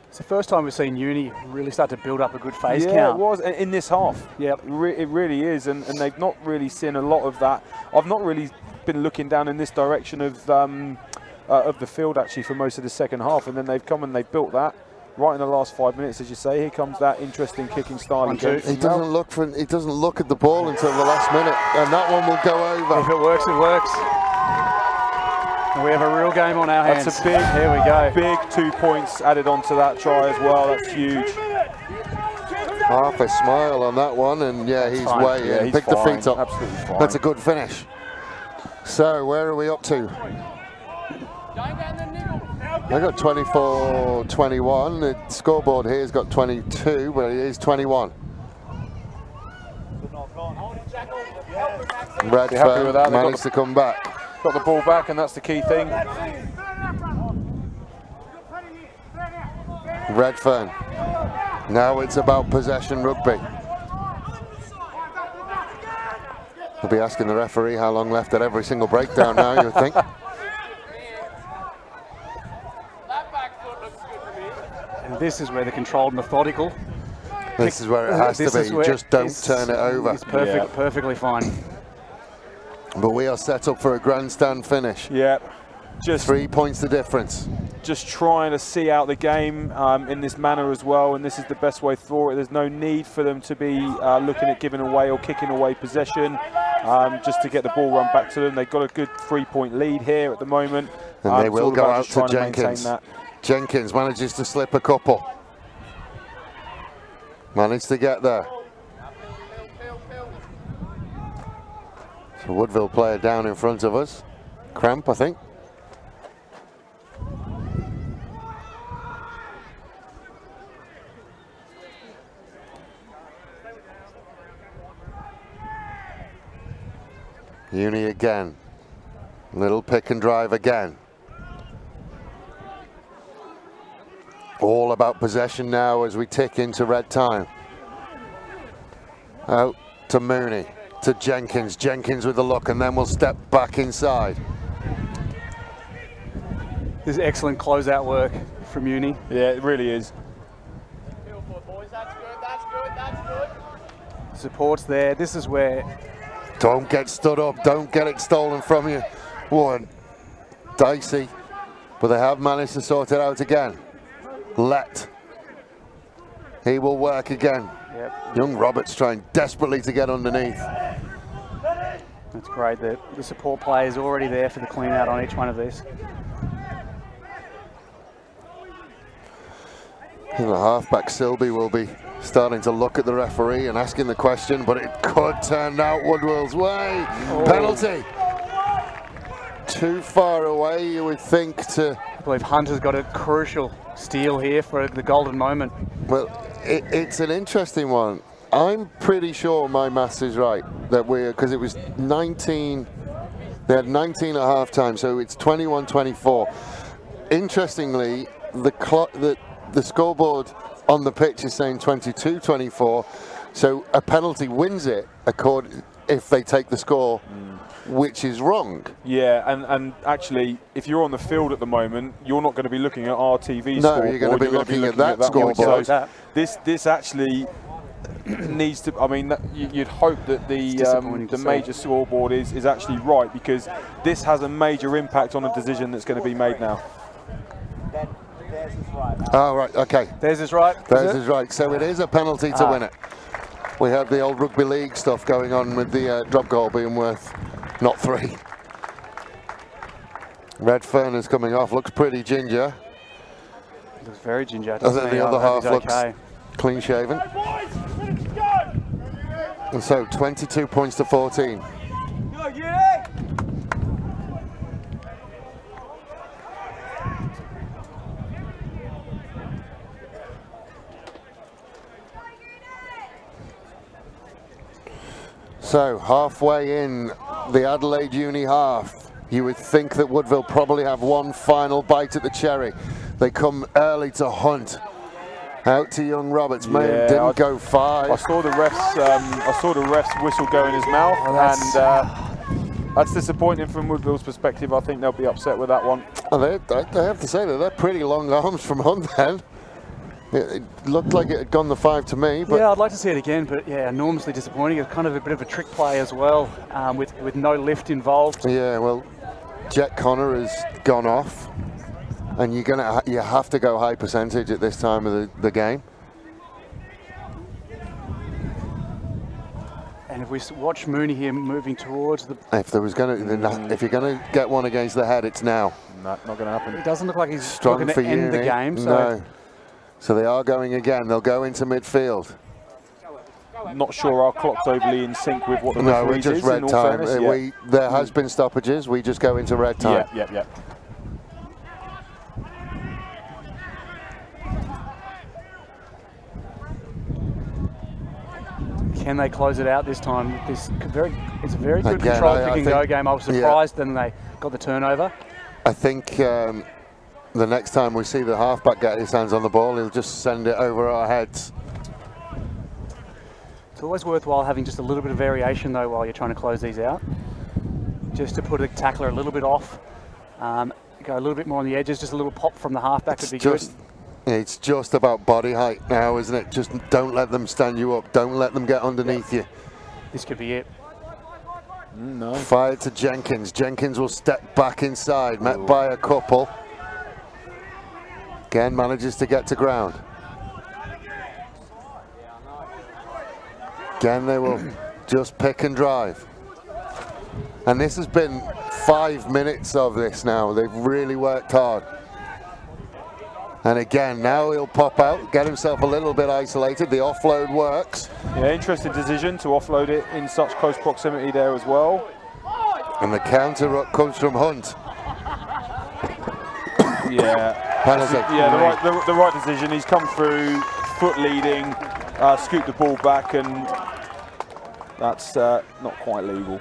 It's the first time we've seen Uni really start to build up a good face Yeah, count. it was in this half. Yep. It really is, and they've not really seen a lot of that. I've not really been looking down in this direction of the field actually for most of the second half, and then they've come and they've built that right in the last 5 minutes, as you say. Here comes that interesting kicking style. again. He doesn't look for. He doesn't look at the ball until the last minute, and that one will go If over. it works, it works. And we have a real game on our hands. That's a big, Here we go. big 2 points added onto that try as well. That's huge. Half a smile on that one, and yeah, he's fine. way Yeah, in. he's Pick the fine. feet up. Absolutely fine. That's a good finish. So where are we up to? I got 24-21. The scoreboard here's got 22, but it is 21. Redfern with that? They've got managed to come back. Got the ball back, and that's the key thing. Redfern. Now it's about possession rugby. He'll be asking the referee how long left at every single breakdown now, you would think. And this is where the controlled, methodical. This is where it has to be. Just don't turn it over. It's perfect, perfectly fine. But we are set up for a grandstand finish. Yeah. Just 3 points the difference. Just trying to see out the game in this manner as well, and this is the best way for it. There's no need for them to be looking at giving away or kicking away possession, just to get the ball run back to them. They've got a good 3-point lead here at the moment. And they will go out to Jenkins. Jenkins manages to slip a couple. Managed to get there. So Woodville player down in front of us. Cramp, I think. Uni again. Little pick and drive again. All about possession now as we tick into red time. Out to Mooney, to Jenkins. Jenkins with the look, and then we'll step back inside. This is excellent closeout work from Uni. Yeah, it really is. Support's there. This is where... Don't get stood up. Don't get it stolen from you. One. Dicey. But they have managed to sort it out again. Let. He will work again. Yep. Young Roberts trying desperately to get underneath. That's great. The support play is already there for the clean out on each one of these. And the halfback Silby will be starting to look at the referee and asking the question, but it could turn out Woodville's way. Oh. Penalty. Too far away, you would think, to... I believe Hunter's got a crucial steal here for the golden moment. Well, it's an interesting one. I'm pretty sure my maths is right, that because it was 19, they had 19 at half time, so it's 21-24. Interestingly, the scoreboard on the pitch is saying 22-24, so a penalty wins it if they take the score, which is wrong. Yeah, and actually, if you're on the field at the moment, you're not going to be looking at RTV scoreboard. No, you're going to be looking at that scoreboard. So this actually needs to. I mean, you'd hope that the major scoreboard is actually right, because this has a major impact on a decision that's going to be made now. Oh, right, okay. Theirs is right. Theirs is right. So it is a penalty to win it. We have the old rugby league stuff going on with the drop goal being worth not 3. Red Fern is coming off, looks pretty ginger. Looks very ginger. And then the other half looks clean shaven. And so 22 points to 14. So halfway in the Adelaide Uni half, you would think that Woodville probably have one final bite at the cherry. They come early to Hunt. Out to young Roberts. Yeah, didn't go 5. I saw the ref's whistle go in his mouth, and that's disappointing from Woodville's perspective. I think they'll be upset with that one. Oh, they have to say that they're pretty long arms from Hunt then. It looked like it had gone the 5 to me. But yeah, I'd like to see it again, but yeah, enormously disappointing. It's kind of a bit of a trick play as well, with no lift involved. Yeah, well, Jet Connor has gone off, and you have to go high percentage at this time of the game. And if we watch Mooney here moving towards the... If you're going to get one against the head, it's now. Not going to happen. It doesn't look like he's strong looking for to end the game. So. No. So they are going again. They'll go into midfield. Not sure our clock's overly in sync with what the no, we're referees just is, red in all time. fairness, There has been stoppages. We just go into red time. Yeah. Can they close it out this time? It's a very good Again, control pick and go game. I was surprised then they got the turnover. I think the next time we see the halfback get his hands on the ball, he'll just send it over our heads. It's always worthwhile having just a little bit of variation though while you're trying to close these out. Just to put a tackler a little bit off, go a little bit more on the edges, just a little pop from the halfback would be good. It's just about body height now, isn't it? Just don't let them stand you up. Don't let them get underneath you. This could be it. No. Fired to Jenkins. Jenkins will step back inside, met by a couple. Again, manages to get to ground. Again, they will just pick and drive. And this has been 5 minutes of this now. They've really worked hard. And again, now he'll pop out, get himself a little bit isolated. The offload works. Yeah, interesting decision to offload it in such close proximity there as well. And the counter ruck comes from Hunt. Yeah, Penalty. yeah, the right decision. He's come through, foot leading, scooped the ball back, and that's not quite legal.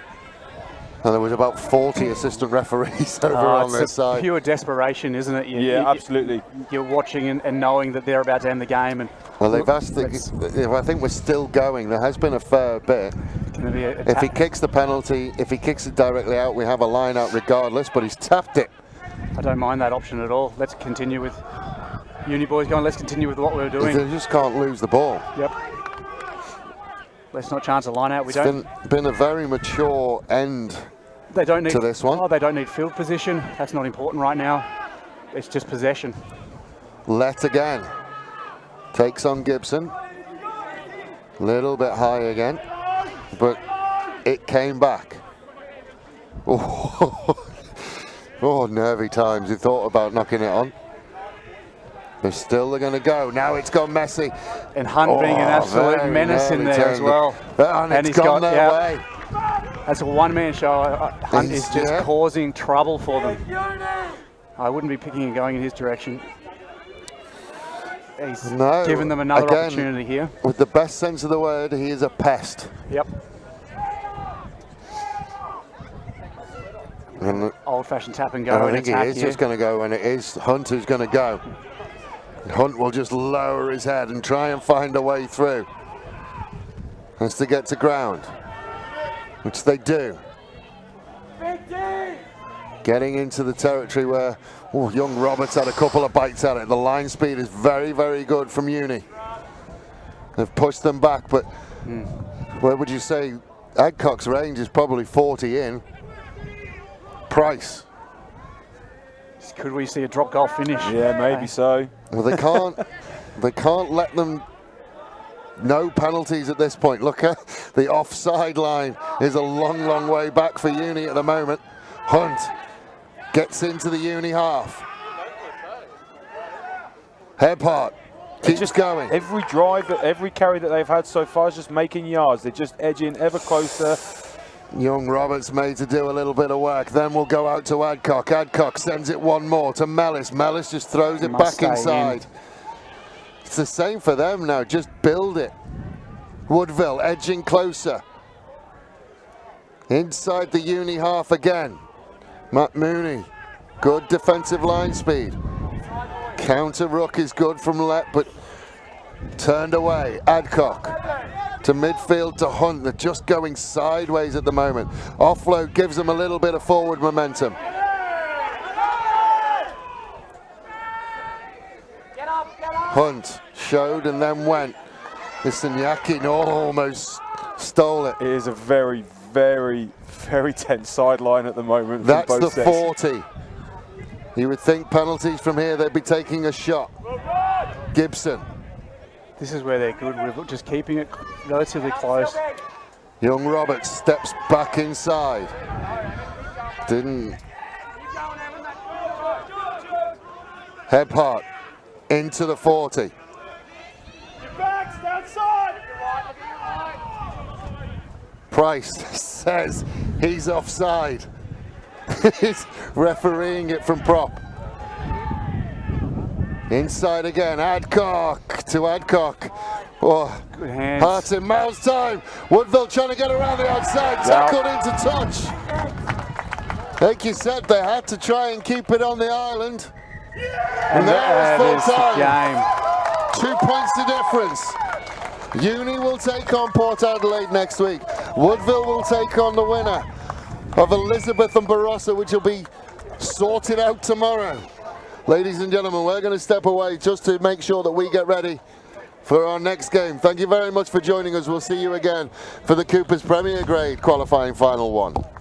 And there was about 40 assistant referees over on this side. Pure desperation, isn't it? Yeah, absolutely. You're watching and knowing that they're about to end the game. And Well, they've asked, I think we're still going. There has been a fair bit. If he kicks the penalty, if he kicks it directly out, we have a line out regardless, but he's tapped it. I don't mind that option at all. Let's continue with Uni boys going. Let's continue with what we're doing. They just can't lose the ball. Yep. Let's not chance a line out. It's been a very mature end they don't need to this one. Oh, they don't need field position. That's not important right now. It's just possession. Let again. Takes on Gibson. Little bit high again, but it came back. Oh, nervy times. He thought about knocking it on. They're still going to go. Now it's gone messy. And Hunt being an absolute menace in there as well. And he's gone their way. That's a one-man show. Hunt is just causing trouble for them. I wouldn't be picking and going in his direction. He's given them another opportunity here. With the best sense of the word, he is a pest. Yep. And old-fashioned tap and go. I think he is just going to go, and it is Hunt who's going to go. Hunt will just lower his head and try and find a way through. Has to get to ground, which they do. Getting into the territory where young Roberts had a couple of bites at it. The line speed is very, very good from Uni. They've pushed them back, but where would you say Adcock's range is probably 40 in. Price. Could we see a drop goal finish? Yeah, maybe so. Well, they can't. They can't let them. No penalties at this point. Look at the offside line. Is a long, long way back for Uni at the moment. Hunt gets into the Uni half. Hebhart keeps just going. Every drive, every carry that they've had so far is just making yards. They're just edging ever closer. Young Roberts made to do a little bit of work. Then we'll go out to Adcock. Adcock sends it one more to Mellis. Mellis just throws it back inside. It's the same for them now. Just build it. Woodville edging closer. Inside the Uni half again. Matt Mooney. Good defensive line speed. Counter ruck is good from Let, but turned away. Adcock to midfield to Hunt. They're just going sideways at the moment. Offload gives them a little bit of forward momentum. Hunt showed and then went. Isanyaki almost stole it. It is a very, very, very tense sideline at the moment. That's from both the sets. 40. You would think penalties from here, they'd be taking a shot. Gibson. This is where they're good. We're just keeping it relatively close. Young Roberts steps back inside. Didn't. Hebhart into the 40. Price says he's offside. He's refereeing it from prop. Inside again, Adcock to Adcock. Oh, good hands. Hearts in mouths time. Woodville trying to get around the outside, tackled into touch. Like you said, they had to try and keep it on the island. And that was full time. 2 points to difference. Uni will take on Port Adelaide next week. Woodville will take on the winner of Elizabeth and Barossa, which will be sorted out tomorrow. Ladies and gentlemen, we're going to step away just to make sure that we get ready for our next game. Thank you very much for joining us. We'll see you again for the Coopers Premier Grade qualifying final 1.